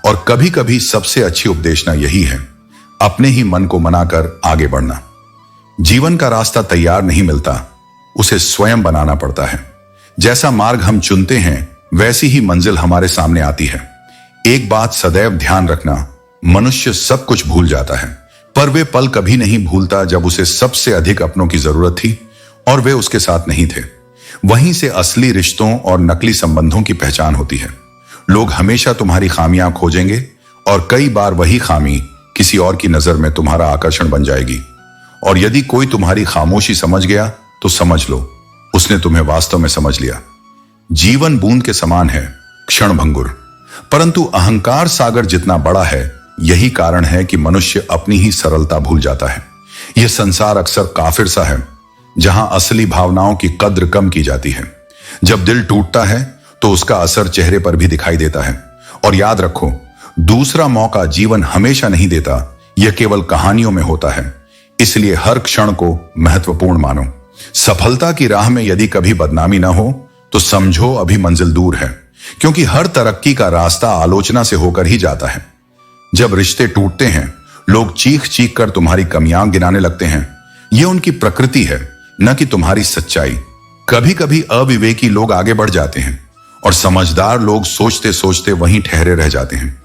और कभी कभी सबसे अच्छी उपदेशना यही है, अपने ही मन को मनाकर आगे बढ़ना। जीवन का रास्ता तैयार नहीं मिलता, उसे स्वयं बनाना पड़ता है। जैसा मार्ग हम चुनते हैं वैसी ही मंजिल हमारे सामने आती है। एक बात सदैव ध्यान रखना, मनुष्य सब कुछ भूल जाता है, पर वे पल कभी नहीं भूलता जब उसे सबसे अधिक अपनों की जरूरत थी और वे उसके साथ नहीं थे। वहीं से असली रिश्तों और नकली संबंधों की पहचान होती है। लोग हमेशा तुम्हारी खामियां खोजेंगे और कई बार वही खामी किसी और की नजर में तुम्हारा आकर्षण बन जाएगी। और यदि कोई तुम्हारी खामोशी समझ गया तो समझ लो उसने तुम्हें वास्तव में समझ लिया। जीवन बूंद के समान है, क्षण भंगुर, परंतु अहंकार सागर जितना बड़ा है। यही कारण है कि मनुष्य अपनी ही सरलता भूल जाता है। यह संसार अक्सर काफिर सा है, जहां असली भावनाओं की कद्र कम की जाती है। जब दिल टूटता है तो उसका असर चेहरे पर भी दिखाई देता है। और याद रखो, दूसरा मौका जीवन हमेशा नहीं देता, यह केवल कहानियों में होता है। इसलिए हर क्षण को महत्वपूर्ण मानो। सफलता की राह में यदि कभी बदनामी ना हो तो समझो अभी मंजिल दूर है, क्योंकि हर तरक्की का रास्ता आलोचना से होकर ही जाता है। जब रिश्ते टूटते हैं, लोग चीख चीख कर तुम्हारी कमियां गिनाने लगते हैं। यह उनकी प्रकृति है, न कि तुम्हारी सच्चाई। कभी कभी अविवेकी लोग आगे बढ़ जाते हैं और समझदार लोग सोचते सोचते वहीं ठहरे रह जाते हैं।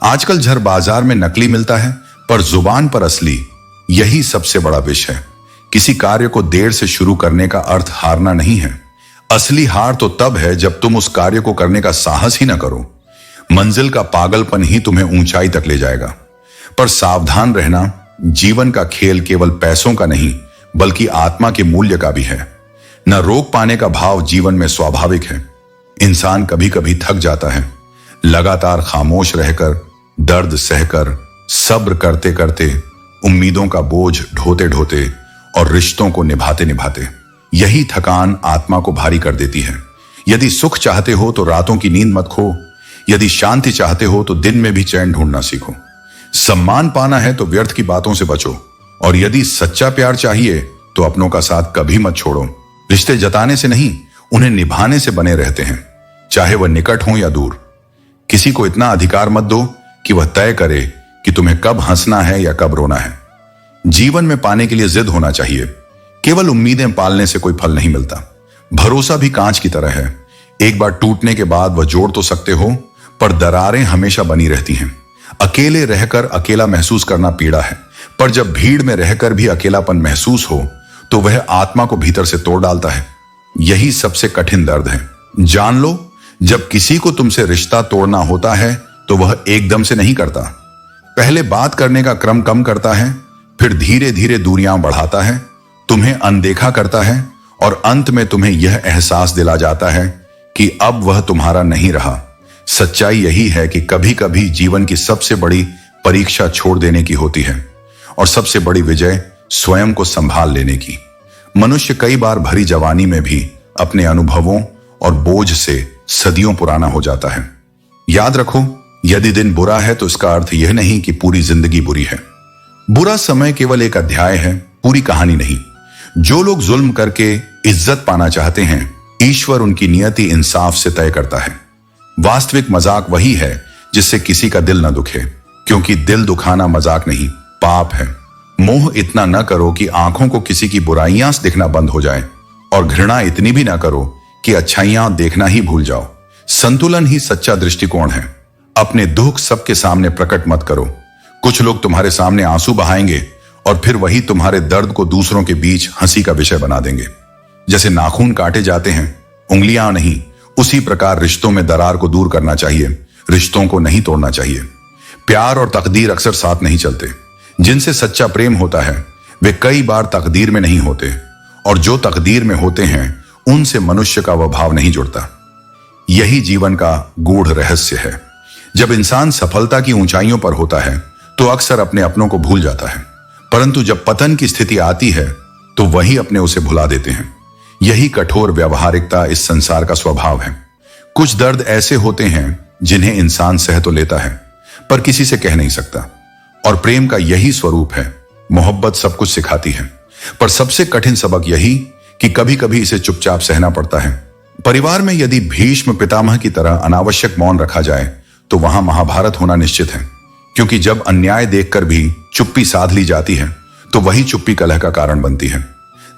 आजकल झर बाजार में नकली मिलता है, पर जुबान पर असली, यही सबसे बड़ा विष है। किसी कार्य को देर से शुरू करने का अर्थ हारना नहीं है। असली हार तो तब है जब तुम उस कार्य को करने का साहस ही ना करो। मंजिल का पागलपन ही तुम्हें ऊंचाई तक ले जाएगा। पर सावधान रहना, जीवन का खेल केवल पैसों का नहीं बल्कि आत्मा के मूल्य का भी है। न रोक पाने का भाव जीवन में स्वाभाविक है। इंसान कभी कभी थक जाता है, लगातार खामोश रहकर, दर्द सहकर, सब्र करते करते, उम्मीदों का बोझ ढोते ढोते और रिश्तों को निभाते निभाते। यही थकान आत्मा को भारी कर देती है। यदि सुख चाहते हो तो रातों की नींद मत खो। यदि शांति चाहते हो तो दिन में भी चैन ढूंढना सीखो। सम्मान पाना है तो व्यर्थ की बातों से बचो। और यदि सच्चा प्यार चाहिए तो अपनों का साथ कभी मत छोड़ो। रिश्ते जताने से नहीं, उन्हें निभाने से बने रहते हैं, चाहे वह निकट हो या दूर। किसी को इतना अधिकार मत दो कि वह तय करे कि तुम्हें कब हंसना है या कब रोना है। जीवन में पाने के लिए जिद होना चाहिए। केवल उम्मीदें पालने से कोई फल नहीं मिलता। भरोसा भी कांच की तरह है। एक बार टूटने के बाद वह जोड़ तो सकते हो, पर दरारें हमेशा बनी रहती हैं। अकेले रहकर अकेला महसूस करना पीड़ा है, पर जब भीड़ में रहकर भी अकेलापन महसूस हो तो वह आत्मा को भीतर से तोड़ डालता है। यही सबसे कठिन दर्द है। जान लो, जब किसी को तुमसे रिश्ता तोड़ना होता है तो वह एकदम से नहीं करता। पहले बात करने का क्रम कम करता है, फिर धीरे धीरे दूरियां बढ़ाता है, तुम्हें अनदेखा करता है और अंत में तुम्हें यह एहसास दिला जाता है कि अब वह तुम्हारा नहीं रहा। सच्चाई यही है कि कभी कभी जीवन की सबसे बड़ी परीक्षा छोड़ देने की होती है और सबसे बड़ी विजय स्वयं को संभाल लेने की। मनुष्य कई बार भरी जवानी में भी अपने अनुभवों और बोझ से सदियों पुराना हो जाता है। याद रखो, यदि दिन बुरा है तो इसका अर्थ यह नहीं कि पूरी जिंदगी बुरी है। बुरा समय केवल एक अध्याय है, पूरी कहानी नहीं। जो लोग जुल्म करके इज्जत पाना चाहते हैं, ईश्वर उनकी नियति इंसाफ से तय करता है। वास्तविक मजाक वही है जिससे किसी का दिल न दुखे, क्योंकि दिल दुखाना मजाक नहीं, पाप है। मोह इतना न करो कि आंखों को किसी की बुराइयां दिखना बंद हो जाए, और घृणा इतनी भी ना करो कि अच्छाइयां देखना ही भूल जाओ। संतुलन ही सच्चा दृष्टिकोण है। अपने दुख सबके सामने प्रकट मत करो। कुछ लोग तुम्हारे सामने आंसू बहाएंगे और फिर वही तुम्हारे दर्द को दूसरों के बीच हंसी का विषय बना देंगे। जैसे नाखून काटे जाते हैं, उंगलियां नहीं, उसी प्रकार रिश्तों में दरार को दूर करना चाहिए, रिश्तों को नहीं तोड़ना चाहिए। प्यार और तकदीर अक्सर साथ नहीं चलते। जिनसे सच्चा प्रेम होता है वे कई बार तकदीर में नहीं होते, और जो तकदीर में होते हैं उनसे मनुष्य का वह भाव नहीं जुड़ता। यही जीवन का गूढ़ रहस्य है। जब इंसान सफलता की ऊंचाइयों पर होता है तो अक्सर अपने अपनों को भूल जाता है, परंतु जब पतन की स्थिति आती है तो वही अपने उसे भुला देते हैं। यही कठोर व्यवहारिकता इस संसार का स्वभाव है। कुछ दर्द ऐसे होते हैं जिन्हें इंसान सह तो लेता है पर किसी से कह नहीं सकता, और प्रेम का यही स्वरूप है। मोहब्बत सब कुछ सिखाती है, पर सबसे कठिन सबक यही कि कभी कभी इसे चुपचाप सहना पड़ता है। परिवार में यदि भीष्म पितामह की तरह अनावश्यक मौन रखा जाए तो वहां महाभारत होना निश्चित है, क्योंकि जब अन्याय देखकर भी चुप्पी साध ली जाती है तो वही चुप्पी कलह का कारण बनती है।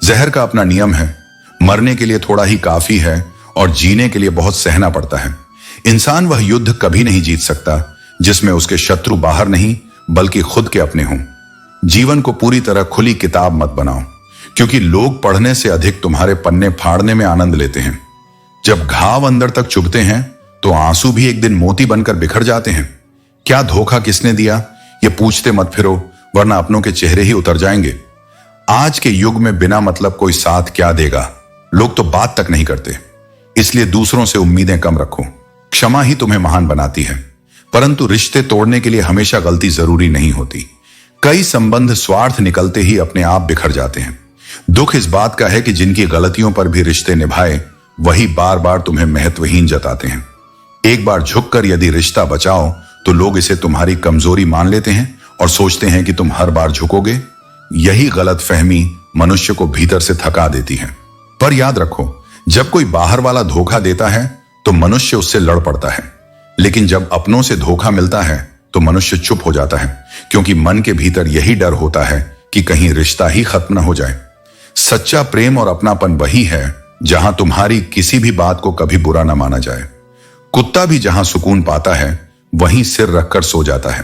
जहर का अपना नियम है, मरने के लिए थोड़ा ही काफी है और जीने के लिए बहुत सहना पड़ता है। इंसान वह युद्ध कभी नहीं जीत सकता जिसमें उसके शत्रु बाहर नहीं बल्कि खुद के अपने हों। जीवन को पूरी तरह खुली किताब मत बनाओ, क्योंकि लोग पढ़ने से अधिक तुम्हारे पन्ने फाड़ने में आनंद लेते हैं। जब घाव अंदर तक चुभते हैं तो आंसू भी एक दिन मोती बनकर बिखर जाते हैं। क्या धोखा किसने दिया ये पूछते मत फिरो, वरना अपनों के चेहरे ही उतर जाएंगे। आज के युग में बिना मतलब कोई साथ क्या देगा, लोग तो बात तक नहीं करते। इसलिए दूसरों से उम्मीदें कम रखो। क्षमा ही तुम्हें महान बनाती है, परंतु रिश्ते तोड़ने के लिए हमेशा गलती जरूरी नहीं होती। कई संबंध स्वार्थ निकलते ही अपने आप बिखर जाते हैं। दुख इस बात का है कि जिनकी गलतियों पर भी रिश्ते निभाए वही बार बार तुम्हें महत्वहीन जताते हैं। एक बार झुककर यदि रिश्ता बचाओ तो लोग इसे तुम्हारी कमजोरी मान लेते हैं और सोचते हैं कि तुम हर बार झुकोगे। यही गलतफहमी मनुष्य को भीतर से थका देती है। पर याद रखो, जब कोई बाहर वाला धोखा देता है तो मनुष्य उससे लड़ पड़ता है, लेकिन जब अपनों से धोखा मिलता है तो मनुष्य चुप हो जाता है, क्योंकि मन के भीतर यही डर होता है कि कहीं रिश्ता ही खत्म न हो जाए। सच्चा प्रेम और अपनापन वही है जहां तुम्हारी किसी भी बात को कभी बुरा न माना जाए। कुत्ता भी जहां सुकून पाता है वहीं सिर रखकर सो जाता है,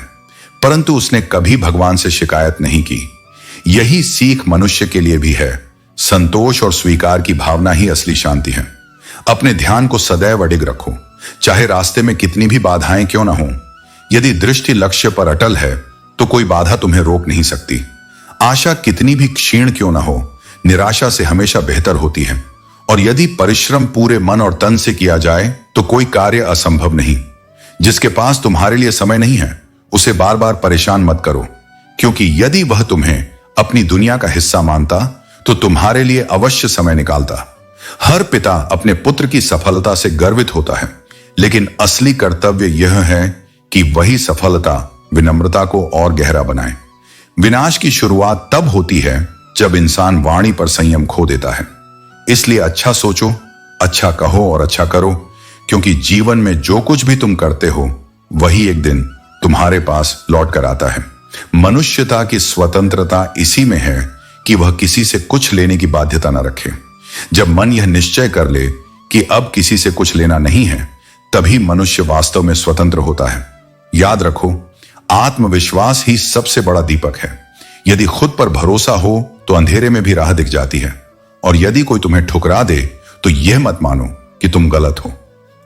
परंतु उसने कभी भगवान से शिकायत नहीं की। यही सीख मनुष्य के लिए भी है। संतोष और स्वीकार की भावना ही असली शांति है। अपने ध्यान को सदैव अडिग रखो, चाहे रास्ते में कितनी भी बाधाएं क्यों न हो। यदि दृष्टि लक्ष्य पर अटल है तो कोई बाधा तुम्हें रोक नहीं सकती। आशा कितनी भी क्षीण क्यों न हो, निराशा से हमेशा बेहतर होती है। और यदि परिश्रम पूरे मन और तन से किया जाए तो कोई कार्य असंभव नहीं। जिसके पास तुम्हारे लिए समय नहीं है उसे बार बार परेशान मत करो, क्योंकि यदि वह तुम्हें अपनी दुनिया का हिस्सा मानता तो तुम्हारे लिए अवश्य समय निकालता। हर पिता अपने पुत्र की सफलता से गर्वित होता है, लेकिन असली कर्तव्य यह है कि वही सफलता विनम्रता को और गहरा बनाए। विनाश की शुरुआत तब होती है जब इंसान वाणी पर संयम खो देता है। इसलिए अच्छा सोचो, अच्छा कहो और अच्छा करो, क्योंकि जीवन में जो कुछ भी तुम करते हो वही एक दिन तुम्हारे पास लौट कर आता है। मनुष्यता की स्वतंत्रता इसी में है कि वह किसी से कुछ लेने की बाध्यता न रखे। जब मन यह निश्चय कर ले कि अब किसी से कुछ लेना नहीं है, तभी मनुष्य वास्तव में स्वतंत्र होता है। याद रखो, आत्मविश्वास ही सबसे बड़ा दीपक है। यदि खुद पर भरोसा हो तो अंधेरे में भी राह दिख जाती है, और यदि कोई तुम्हें ठुकरा दे तो यह मत मानो कि तुम गलत हो।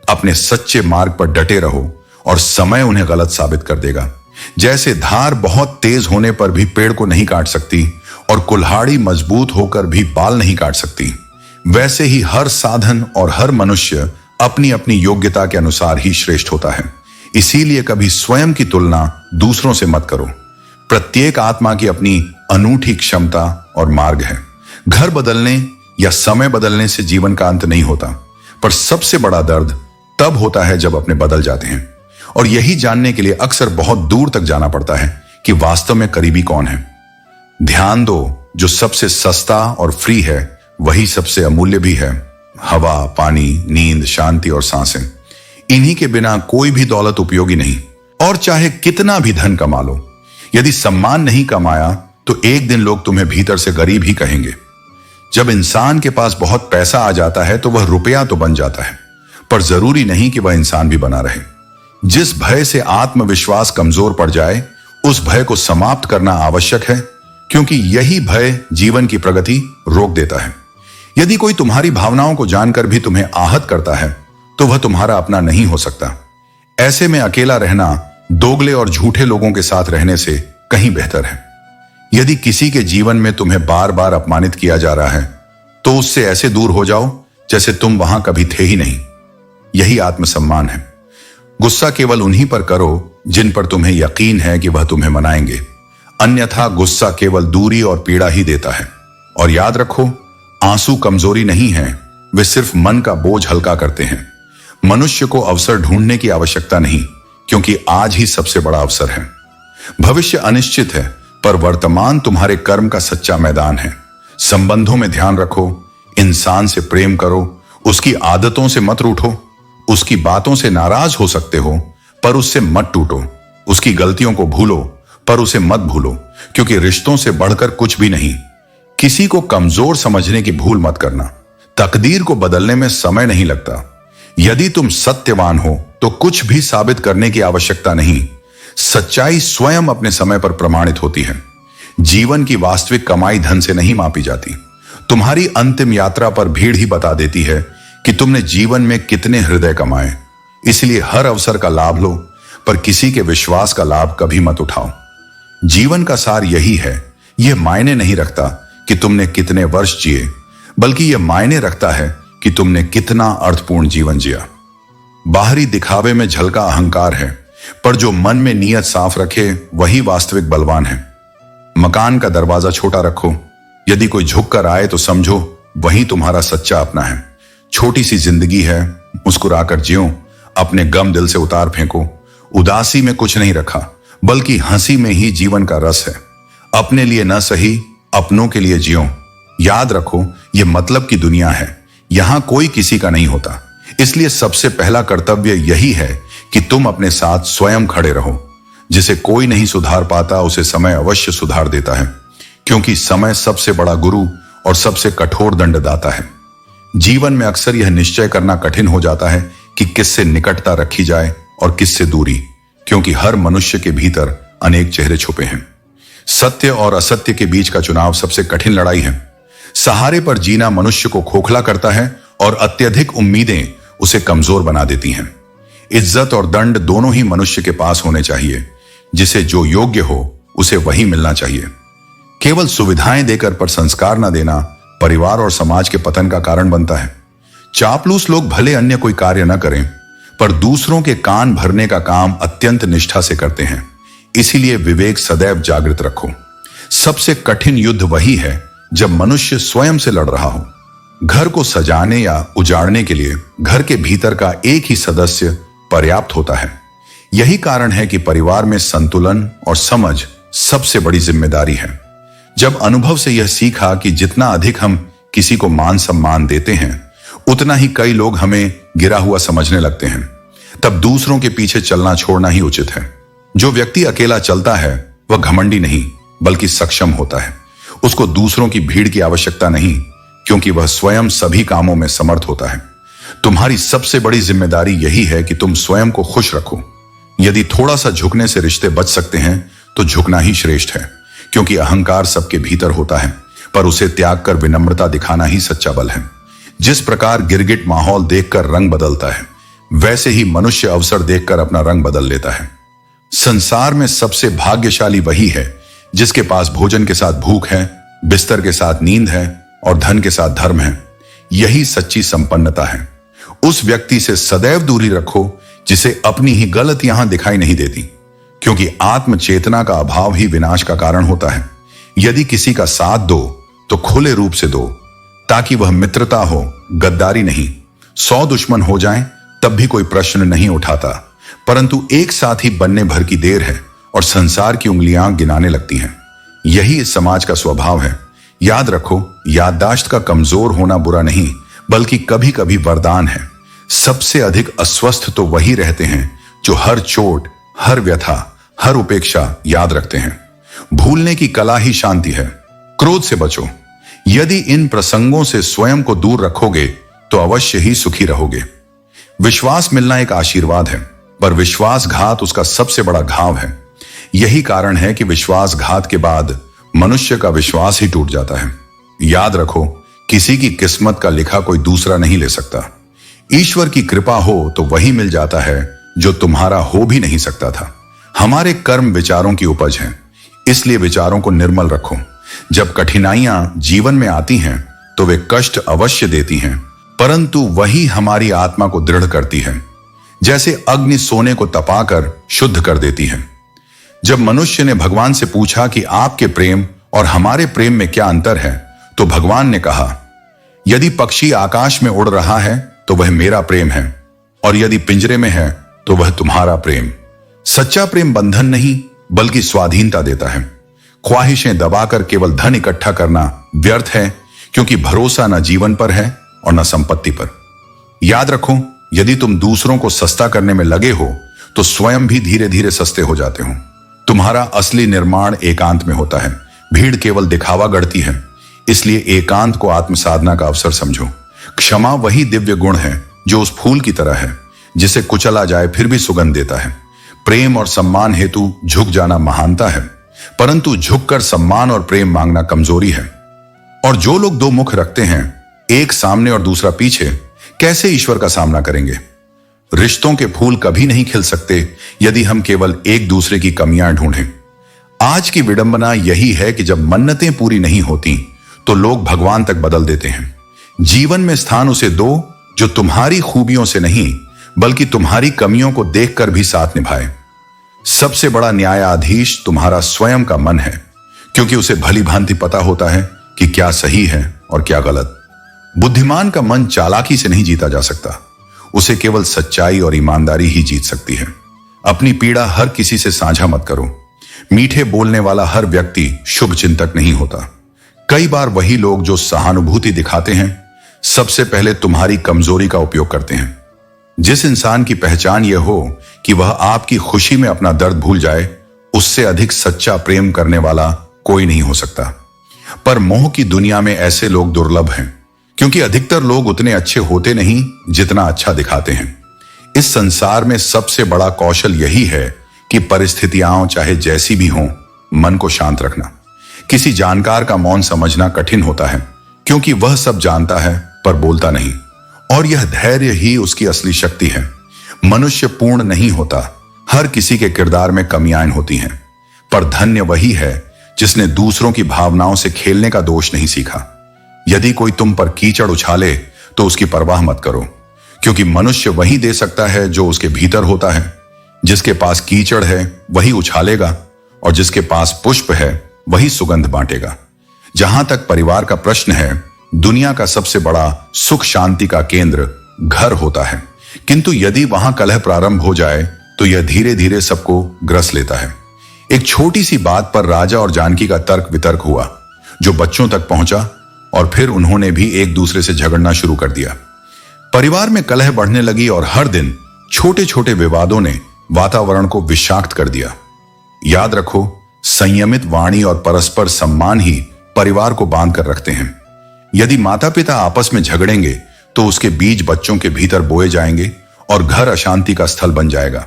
अपने सच्चे मार्ग पर डटे रहो और समय उन्हें गलत साबित कर देगा। जैसे धार बहुत तेज होने पर भी पेड़ को नहीं काट सकती और कुल्हाड़ी मजबूत होकर भी बाल नहीं काट सकती, वैसे ही हर साधन और हर मनुष्य अपनी अपनी योग्यता के अनुसार ही श्रेष्ठ होता है। इसीलिए कभी स्वयं की तुलना दूसरों से मत करो। प्रत्येक आत्मा की अपनी अनूठी क्षमता और मार्ग है। घर बदलने या समय बदलने से जीवन का अंत नहीं होता, पर सबसे बड़ा दर्द तब होता है जब अपने बदल जाते हैं। और यही जानने के लिए अक्सर बहुत दूर तक जाना पड़ता है कि वास्तव में करीबी कौन है। ध्यान दो, जो सबसे सस्ता और फ्री है वही सबसे अमूल्य भी है। हवा, पानी, नींद, शांति और सांसें, इन्हीं के बिना कोई भी दौलत उपयोगी नहीं। और चाहे कितना भी धन कमा लो, यदि सम्मान नहीं कमाया तो एक दिन लोग तुम्हें भीतर से गरीब ही कहेंगे। जब इंसान के पास बहुत पैसा आ जाता है तो वह रुपया तो बन जाता है, पर जरूरी नहीं कि वह इंसान भी बना रहे। जिस भय से आत्मविश्वास कमजोर पड़ जाए, उस भय को समाप्त करना आवश्यक है, क्योंकि यही भय जीवन की प्रगति रोक देता है। यदि कोई तुम्हारी भावनाओं को जानकर भी तुम्हें आहत करता है तो वह तुम्हारा अपना नहीं हो सकता। ऐसे में अकेला रहना दोगले और झूठे लोगों के साथ रहने से कहीं बेहतर है। यदि किसी के जीवन में तुम्हें बार बार अपमानित किया जा रहा है तो उससे ऐसे दूर हो जाओ जैसे तुम वहां कभी थे ही नहीं। यही आत्मसम्मान है। गुस्सा केवल उन्हीं पर करो जिन पर तुम्हें यकीन है कि वह तुम्हें मनाएंगे, अन्यथा गुस्सा केवल दूरी और पीड़ा ही देता है। और याद रखो, आंसू कमजोरी नहीं है, वे सिर्फ मन का बोझ हल्का करते हैं। मनुष्य को अवसर ढूंढने की आवश्यकता नहीं, क्योंकि आज ही सबसे बड़ा अवसर है। भविष्य अनिश्चित है, पर वर्तमान तुम्हारे कर्म का सच्चा मैदान है। संबंधों में ध्यान रखो, इंसान से प्रेम करो, उसकी आदतों से मत रूठो। उसकी बातों से नाराज हो सकते हो, पर उससे मत टूटो। उसकी गलतियों को भूलो, पर उसे मत भूलो, क्योंकि रिश्तों से बढ़कर कुछ भी नहीं। किसी को कमजोर समझने की भूल मत करना। तकदीर को बदलने में समय नहीं लगता। यदि तुम सत्यवान हो तो कुछ भी साबित करने की आवश्यकता नहीं। सच्चाई स्वयं अपने समय पर प्रमाणित होती है। जीवन की वास्तविक कमाई धन से नहीं मापी जाती। तुम्हारी अंतिम यात्रा पर भीड़ ही बता देती है कि तुमने जीवन में कितने हृदय कमाए। इसलिए हर अवसर का लाभ लो, पर किसी के विश्वास का लाभ कभी मत उठाओ। जीवन का सार यही है। यह मायने नहीं रखता कि तुमने कितने वर्ष जिए, बल्कि यह मायने रखता है कि तुमने कितना अर्थपूर्ण जीवन जिया। बाहरी दिखावे में झलका अहंकार है, पर जो मन में नियत साफ रखे वही वास्तविक बलवान है। मकान का दरवाजा छोटा रखो, यदि कोई झुक कर आए तो समझो वही तुम्हारा सच्चा अपना है। छोटी सी जिंदगी है, मुस्कुराकर जियो, अपने गम दिल से उतार फेंको। उदासी में कुछ नहीं रखा, बल्कि हंसी में ही जीवन का रस है। अपने लिए न सही, अपनों के लिए जियो। याद रखो, यह मतलब की दुनिया है, यहां कोई किसी का नहीं होता। इसलिए सबसे पहला कर्तव्य यही है कि तुम अपने साथ स्वयं खड़े रहो। जिसे कोई नहीं सुधार पाता उसे समय अवश्य सुधार देता है, क्योंकि समय सबसे बड़ा गुरु और सबसे कठोर दंडदाता है। जीवन में अक्सर यह निश्चय करना कठिन हो जाता है कि किससे निकटता रखी जाए और किससे दूरी, क्योंकि हर मनुष्य के भीतर अनेक चेहरे छुपे हैं। सत्य और असत्य के बीच का चुनाव सबसे कठिन लड़ाई है। सहारे पर जीना मनुष्य को खोखला करता है और अत्यधिक उम्मीदें उसे कमजोर बना देती हैं। इज्जत और दंड दोनों ही मनुष्य के पास होने चाहिए। जिसे जो योग्य हो उसे वही मिलना चाहिए। केवल सुविधाएं देकर पर संस्कार न देना परिवार और समाज के पतन का कारण बनता है। चापलूस लोग भले अन्य कोई कार्य न करें, पर दूसरों के कान भरने का काम अत्यंत निष्ठा से करते हैं। इसीलिए विवेक सदैव जागृत रखो। सबसे कठिन युद्ध वही है जब मनुष्य स्वयं से लड़ रहा हो। घर को सजाने या उजाड़ने के लिए घर के भीतर का एक ही सदस्य पर्याप्त होता है। यही कारण है कि परिवार में संतुलन और समझ सबसे बड़ी जिम्मेदारी है। जब अनुभव से यह सीखा कि जितना अधिक हम किसी को मान सम्मान देते हैं, उतना ही कई लोग हमें गिरा हुआ समझने लगते हैं, तब दूसरों के पीछे चलना छोड़ना ही उचित है। जो व्यक्ति अकेला चलता है वह घमंडी नहीं, बल्कि सक्षम होता है। उसको दूसरों की भीड़ की आवश्यकता नहीं, क्योंकि वह स्वयं सभी कामों में समर्थ होता है। तुम्हारी सबसे बड़ी जिम्मेदारी यही है कि तुम स्वयं को खुश रखो। यदि थोड़ा सा झुकने से रिश्ते बच सकते हैं तो झुकना ही श्रेष्ठ है, क्योंकि अहंकार सबके भीतर होता है, पर उसे त्याग कर विनम्रता दिखाना ही सच्चा बल है। जिस प्रकार गिरगिट माहौल देखकर रंग बदलता है, वैसे ही मनुष्य अवसर देखकर अपना रंग बदल लेता है। संसार में सबसे भाग्यशाली वही है जिसके पास भोजन के साथ भूख है, बिस्तर के साथ नींद है और धन के साथ धर्म है। यही सच्ची संपन्नता है। उस व्यक्ति से सदैव दूरी रखो जिसे अपनी ही गलत यहां दिखाई नहीं देती, क्योंकि आत्म चेतना का अभाव ही विनाश का कारण होता है। यदि किसी का साथ दो तो खुले रूप से दो, ताकि वह मित्रता हो, गद्दारी नहीं। 100 दुश्मन हो जाएं तब भी कोई प्रश्न नहीं उठाता, परंतु एक साथ ही बनने भर की देर है और संसार की उंगलियां गिनाने लगती हैं। यही इस समाज का स्वभाव है। याद रखो, याददाश्त का कमजोर होना बुरा नहीं, बल्कि कभी कभी वरदान है। सबसे अधिक अस्वस्थ तो वही रहते हैं जो हर चोट, हर व्यथा, हर उपेक्षा याद रखते हैं। भूलने की कला ही शांति है। क्रोध से बचो। यदि इन प्रसंगों से स्वयं को दूर रखोगे तो अवश्य ही सुखी रहोगे। विश्वास मिलना एक आशीर्वाद है, पर विश्वासघात उसका सबसे बड़ा घाव है। यही कारण है कि विश्वासघात के बाद मनुष्य का विश्वास ही टूट जाता है। याद रखो, किसी की किस्मत का लिखा कोई दूसरा नहीं ले सकता। ईश्वर की कृपा हो तो वही मिल जाता है जो तुम्हारा हो भी नहीं सकता था। हमारे कर्म विचारों की उपज हैं, इसलिए विचारों को निर्मल रखो। जब कठिनाइयां जीवन में आती हैं तो वे कष्ट अवश्य देती हैं, परंतु वही हमारी आत्मा को दृढ़ करती है। जैसे अग्नि सोने को तपाकर शुद्ध कर देती है। जब मनुष्य ने भगवान से पूछा कि आपके प्रेम और हमारे प्रेम में क्या अंतर है, तो भगवान ने कहा, यदि पक्षी आकाश में उड़ रहा है तो वह मेरा प्रेम है, और यदि पिंजरे में है तो वह तुम्हारा प्रेम। सच्चा प्रेम बंधन नहीं, बल्कि स्वाधीनता देता है। ख्वाहिशें दबाकर केवल धन इकट्ठा करना व्यर्थ है, क्योंकि भरोसा न जीवन पर है और न संपत्ति पर। याद रखो, यदि तुम दूसरों को सस्ता करने में लगे हो तो स्वयं भी धीरे धीरे सस्ते हो जाते हो। तुम्हारा असली निर्माण एकांत में होता है। भीड़ केवल दिखावा गढ़ती है, इसलिए एकांत को आत्म साधना का अवसर समझो। क्षमा वही दिव्य गुण है जो उस फूल की तरह है जिसे कुचला जाए फिर भी सुगंध देता है। प्रेम और सम्मान हेतु झुक जाना महानता है, परंतु झुककर सम्मान और प्रेम मांगना कमजोरी है। और जो लोग दो मुख रखते हैं, एक सामने और दूसरा पीछे, कैसे ईश्वर का सामना करेंगे? रिश्तों के फूल कभी नहीं खिल सकते यदि हम केवल एक दूसरे की कमियां ढूंढें। आज की विडंबना यही है कि जब मन्नतें पूरी नहीं होती तो लोग भगवान तक बदल देते हैं। जीवन में स्थान उसे दो जो तुम्हारी खूबियों से नहीं बल्कि तुम्हारी कमियों को देखकर भी साथ निभाए। सबसे बड़ा न्यायाधीश तुम्हारा स्वयं का मन है, क्योंकि उसे भली भांति पता होता है कि क्या सही है और क्या गलत। बुद्धिमान का मन चालाकी से नहीं जीता जा सकता, उसे केवल सच्चाई और ईमानदारी ही जीत सकती है। अपनी पीड़ा हर किसी से साझा मत करो। मीठे बोलने वाला हर व्यक्ति शुभ चिंतक नहीं होता। कई बार वही लोग जो सहानुभूति दिखाते हैं सबसे पहले तुम्हारी कमजोरी का उपयोग करते हैं। जिस इंसान की पहचान यह हो कि वह आपकी खुशी में अपना दर्द भूल जाए, उससे अधिक सच्चा प्रेम करने वाला कोई नहीं हो सकता। पर मोह की दुनिया में ऐसे लोग दुर्लभ हैं, क्योंकि अधिकतर लोग उतने अच्छे होते नहीं जितना अच्छा दिखाते हैं। इस संसार में सबसे बड़ा कौशल यही है कि परिस्थितियां चाहे जैसी भी हों, मन को शांत रखना। किसी जानकार का मौन समझना कठिन होता है, क्योंकि वह सब जानता है पर बोलता नहीं, और यह धैर्य ही उसकी असली शक्ति है। मनुष्य पूर्ण नहीं होता, हर किसी के किरदार में कमियां होती हैं, पर धन्य वही है जिसने दूसरों की भावनाओं से खेलने का दोष नहीं सीखा। यदि कोई तुम पर कीचड़ उछाले तो उसकी परवाह मत करो, क्योंकि मनुष्य वही दे सकता है जो उसके भीतर होता है। जिसके पास कीचड़ है वही उछालेगा, और जिसके पास पुष्प है वही सुगंध बांटेगा। जहां तक परिवार का प्रश्न है, दुनिया का सबसे बड़ा सुख शांति का केंद्र घर होता है, किंतु यदि वहां कलह प्रारंभ हो जाए तो यह धीरे धीरे सबको ग्रस लेता है। एक छोटी सी बात पर राजा और जानकी का तर्क वितर्क हुआ, जो बच्चों तक पहुंचा, और फिर उन्होंने भी एक दूसरे से झगड़ना शुरू कर दिया। परिवार में कलह बढ़ने लगी और हर दिन छोटे छोटे विवादों ने वातावरण को विषाक्त कर दिया। याद रखो, संयमित वाणी और परस्पर सम्मान ही परिवार को बांध कर रखते हैं। यदि माता पिता आपस में झगड़ेंगे तो उसके बीज बच्चों के भीतर बोए जाएंगे और घर अशांति का स्थल बन जाएगा।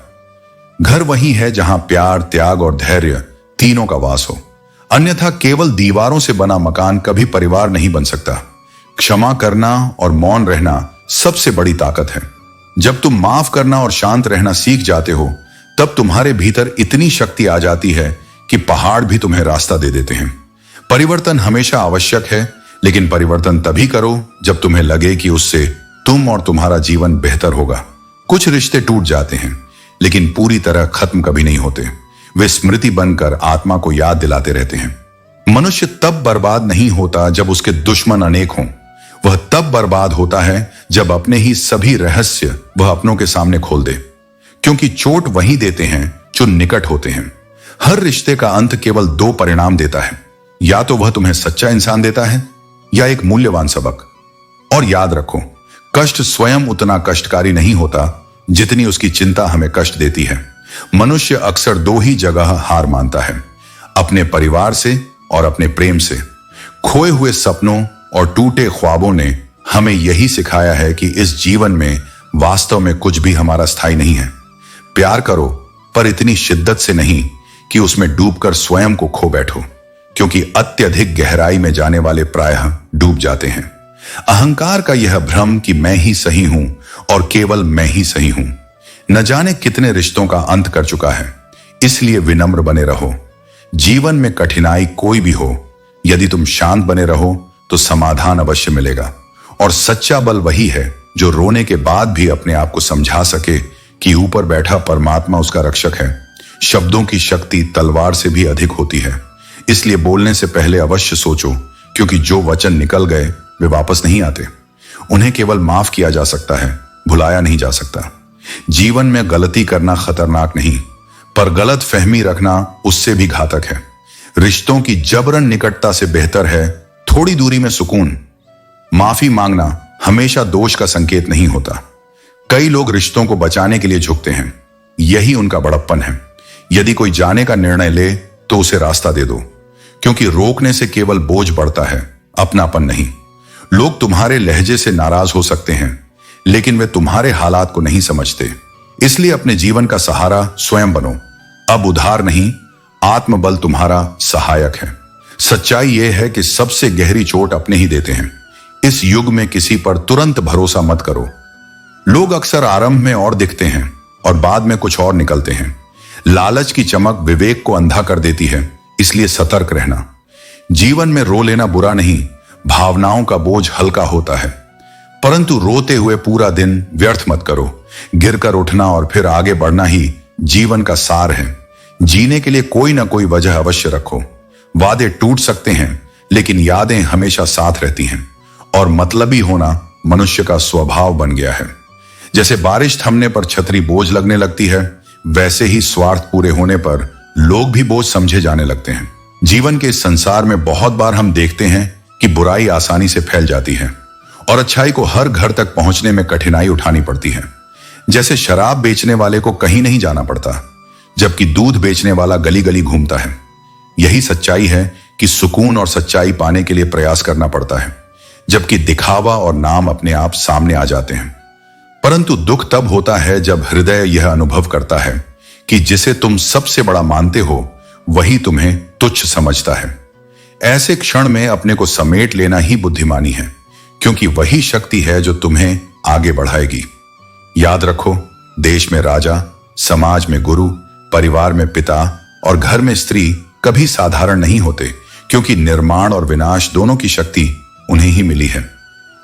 घर वही है जहां प्यार, त्याग और धैर्य तीनों का वास हो। अन्यथा केवल दीवारों से बना मकान कभी परिवार नहीं बन सकता। क्षमा करना और मौन रहना सबसे बड़ी ताकत है। जब तुम माफ करना और शांत रहना सीख जाते हो, तब तुम्हारे भीतर इतनी शक्ति आ जाती है कि पहाड़ भी तुम्हें रास्ता दे देते हैं। परिवर्तन हमेशा आवश्यक है, लेकिन परिवर्तन तभी करो जब तुम्हें लगे कि उससे तुम और तुम्हारा जीवन बेहतर होगा। कुछ रिश्ते टूट जाते हैं, लेकिन पूरी तरह खत्म कभी नहीं होते। वे स्मृति बनकर आत्मा को याद दिलाते रहते हैं। मनुष्य तब बर्बाद नहीं होता जब उसके दुश्मन अनेक हों। वह तब बर्बाद होता है जब अपने ही सभी रहस्य वह अपनों के सामने खोल दे, क्योंकि चोट वही देते हैं जो निकट होते हैं। हर रिश्ते का अंत केवल दो परिणाम देता है, या तो वह तुम्हें सच्चा इंसान देता है या एक मूल्यवान सबक। और याद रखो, कष्ट स्वयं उतना कष्टकारी नहीं होता जितनी उसकी चिंता हमें कष्ट देती है। मनुष्य अक्सर दो ही जगह हार मानता है, अपने परिवार से और अपने प्रेम से। खोए हुए सपनों और टूटे ख्वाबों ने हमें यही सिखाया है कि इस जीवन में वास्तव में कुछ भी हमारा स्थायी नहीं है। प्यार करो, पर इतनी शिद्दत से नहीं कि उसमें डूबकर स्वयं को खो बैठो, क्योंकि अत्यधिक गहराई में जाने वाले प्रायः डूब जाते हैं। अहंकार का यह भ्रम कि मैं ही सही हूं और केवल मैं ही सही हूं, न जाने कितने रिश्तों का अंत कर चुका है। इसलिए विनम्र बने रहो। जीवन में कठिनाई कोई भी हो, यदि तुम शांत बने रहो तो समाधान अवश्य मिलेगा। और सच्चा बल वही है जो रोने के बाद भी अपने आप को समझा सके कि ऊपर बैठा परमात्मा उसका रक्षक है। शब्दों की शक्ति तलवार से भी अधिक होती है, इसलिए बोलने से पहले अवश्य सोचो, क्योंकि जो वचन निकल गए वे वापस नहीं आते। उन्हें केवल माफ किया जा सकता है, भुलाया नहीं जा सकता। जीवन में गलती करना खतरनाक नहीं, पर गलत फहमी रखना उससे भी घातक है। रिश्तों की जबरन निकटता से बेहतर है थोड़ी दूरी में सुकून। माफी मांगना हमेशा दोष का संकेत नहीं होता। कई लोग रिश्तों को बचाने के लिए झुकते हैं, यही उनका बड़प्पन है। यदि कोई जाने का निर्णय ले तो उसे रास्ता दे दो, क्योंकि रोकने से केवल बोझ बढ़ता है, अपनापन नहीं। लोग तुम्हारे लहजे से नाराज हो सकते हैं, लेकिन वे तुम्हारे हालात को नहीं समझते। इसलिए अपने जीवन का सहारा स्वयं बनो। अब उधार नहीं, आत्मबल तुम्हारा सहायक है। सच्चाई यह है कि सबसे गहरी चोट अपने ही देते हैं। इस युग में किसी पर तुरंत भरोसा मत करो। लोग अक्सर आरंभ में और दिखते हैं और बाद में कुछ और निकलते हैं। लालच की चमक विवेक को अंधा कर देती है, इसलिए सतर्क रहना। जीवन में रो लेना बुरा नहीं, भावनाओं का बोझ हल्का होता है, परंतु रोते हुए पूरा दिन व्यर्थ मत करो। गिरकर उठना और फिर आगे बढ़ना ही जीवन का सार है। जीने के लिए कोई ना कोई वजह अवश्य रखो। वादे टूट सकते हैं, लेकिन यादें हमेशा साथ रहती हैं। और मतलबी होना मनुष्य का स्वभाव बन गया है। जैसे बारिश थमने पर छतरी बोझ लगने लगती है, वैसे ही स्वार्थ पूरे होने पर लोग भी बोझ समझे जाने लगते हैं। जीवन के इस संसार में बहुत बार हम देखते हैं कि बुराई आसानी से फैल जाती है और अच्छाई को हर घर तक पहुंचने में कठिनाई उठानी पड़ती है। जैसे शराब बेचने वाले को कहीं नहीं जाना पड़ता, जबकि दूध बेचने वाला गली गली घूमता है। यही सच्चाई है कि सुकून और सच्चाई पाने के लिए प्रयास करना पड़ता है, जबकि दिखावा और नाम अपने आप सामने आ जाते हैं। परंतु दुख तब होता है जब हृदय यह अनुभव करता है कि जिसे तुम सबसे बड़ा मानते हो वही तुम्हें तुच्छ समझता है। ऐसे क्षण में अपने को समेट लेना ही बुद्धिमानी है, क्योंकि वही शक्ति है जो तुम्हें आगे बढ़ाएगी। याद रखो, देश में राजा, समाज में गुरु, परिवार में पिता और घर में स्त्री कभी साधारण नहीं होते, क्योंकि निर्माण और विनाश दोनों की शक्ति उन्हें ही मिली है।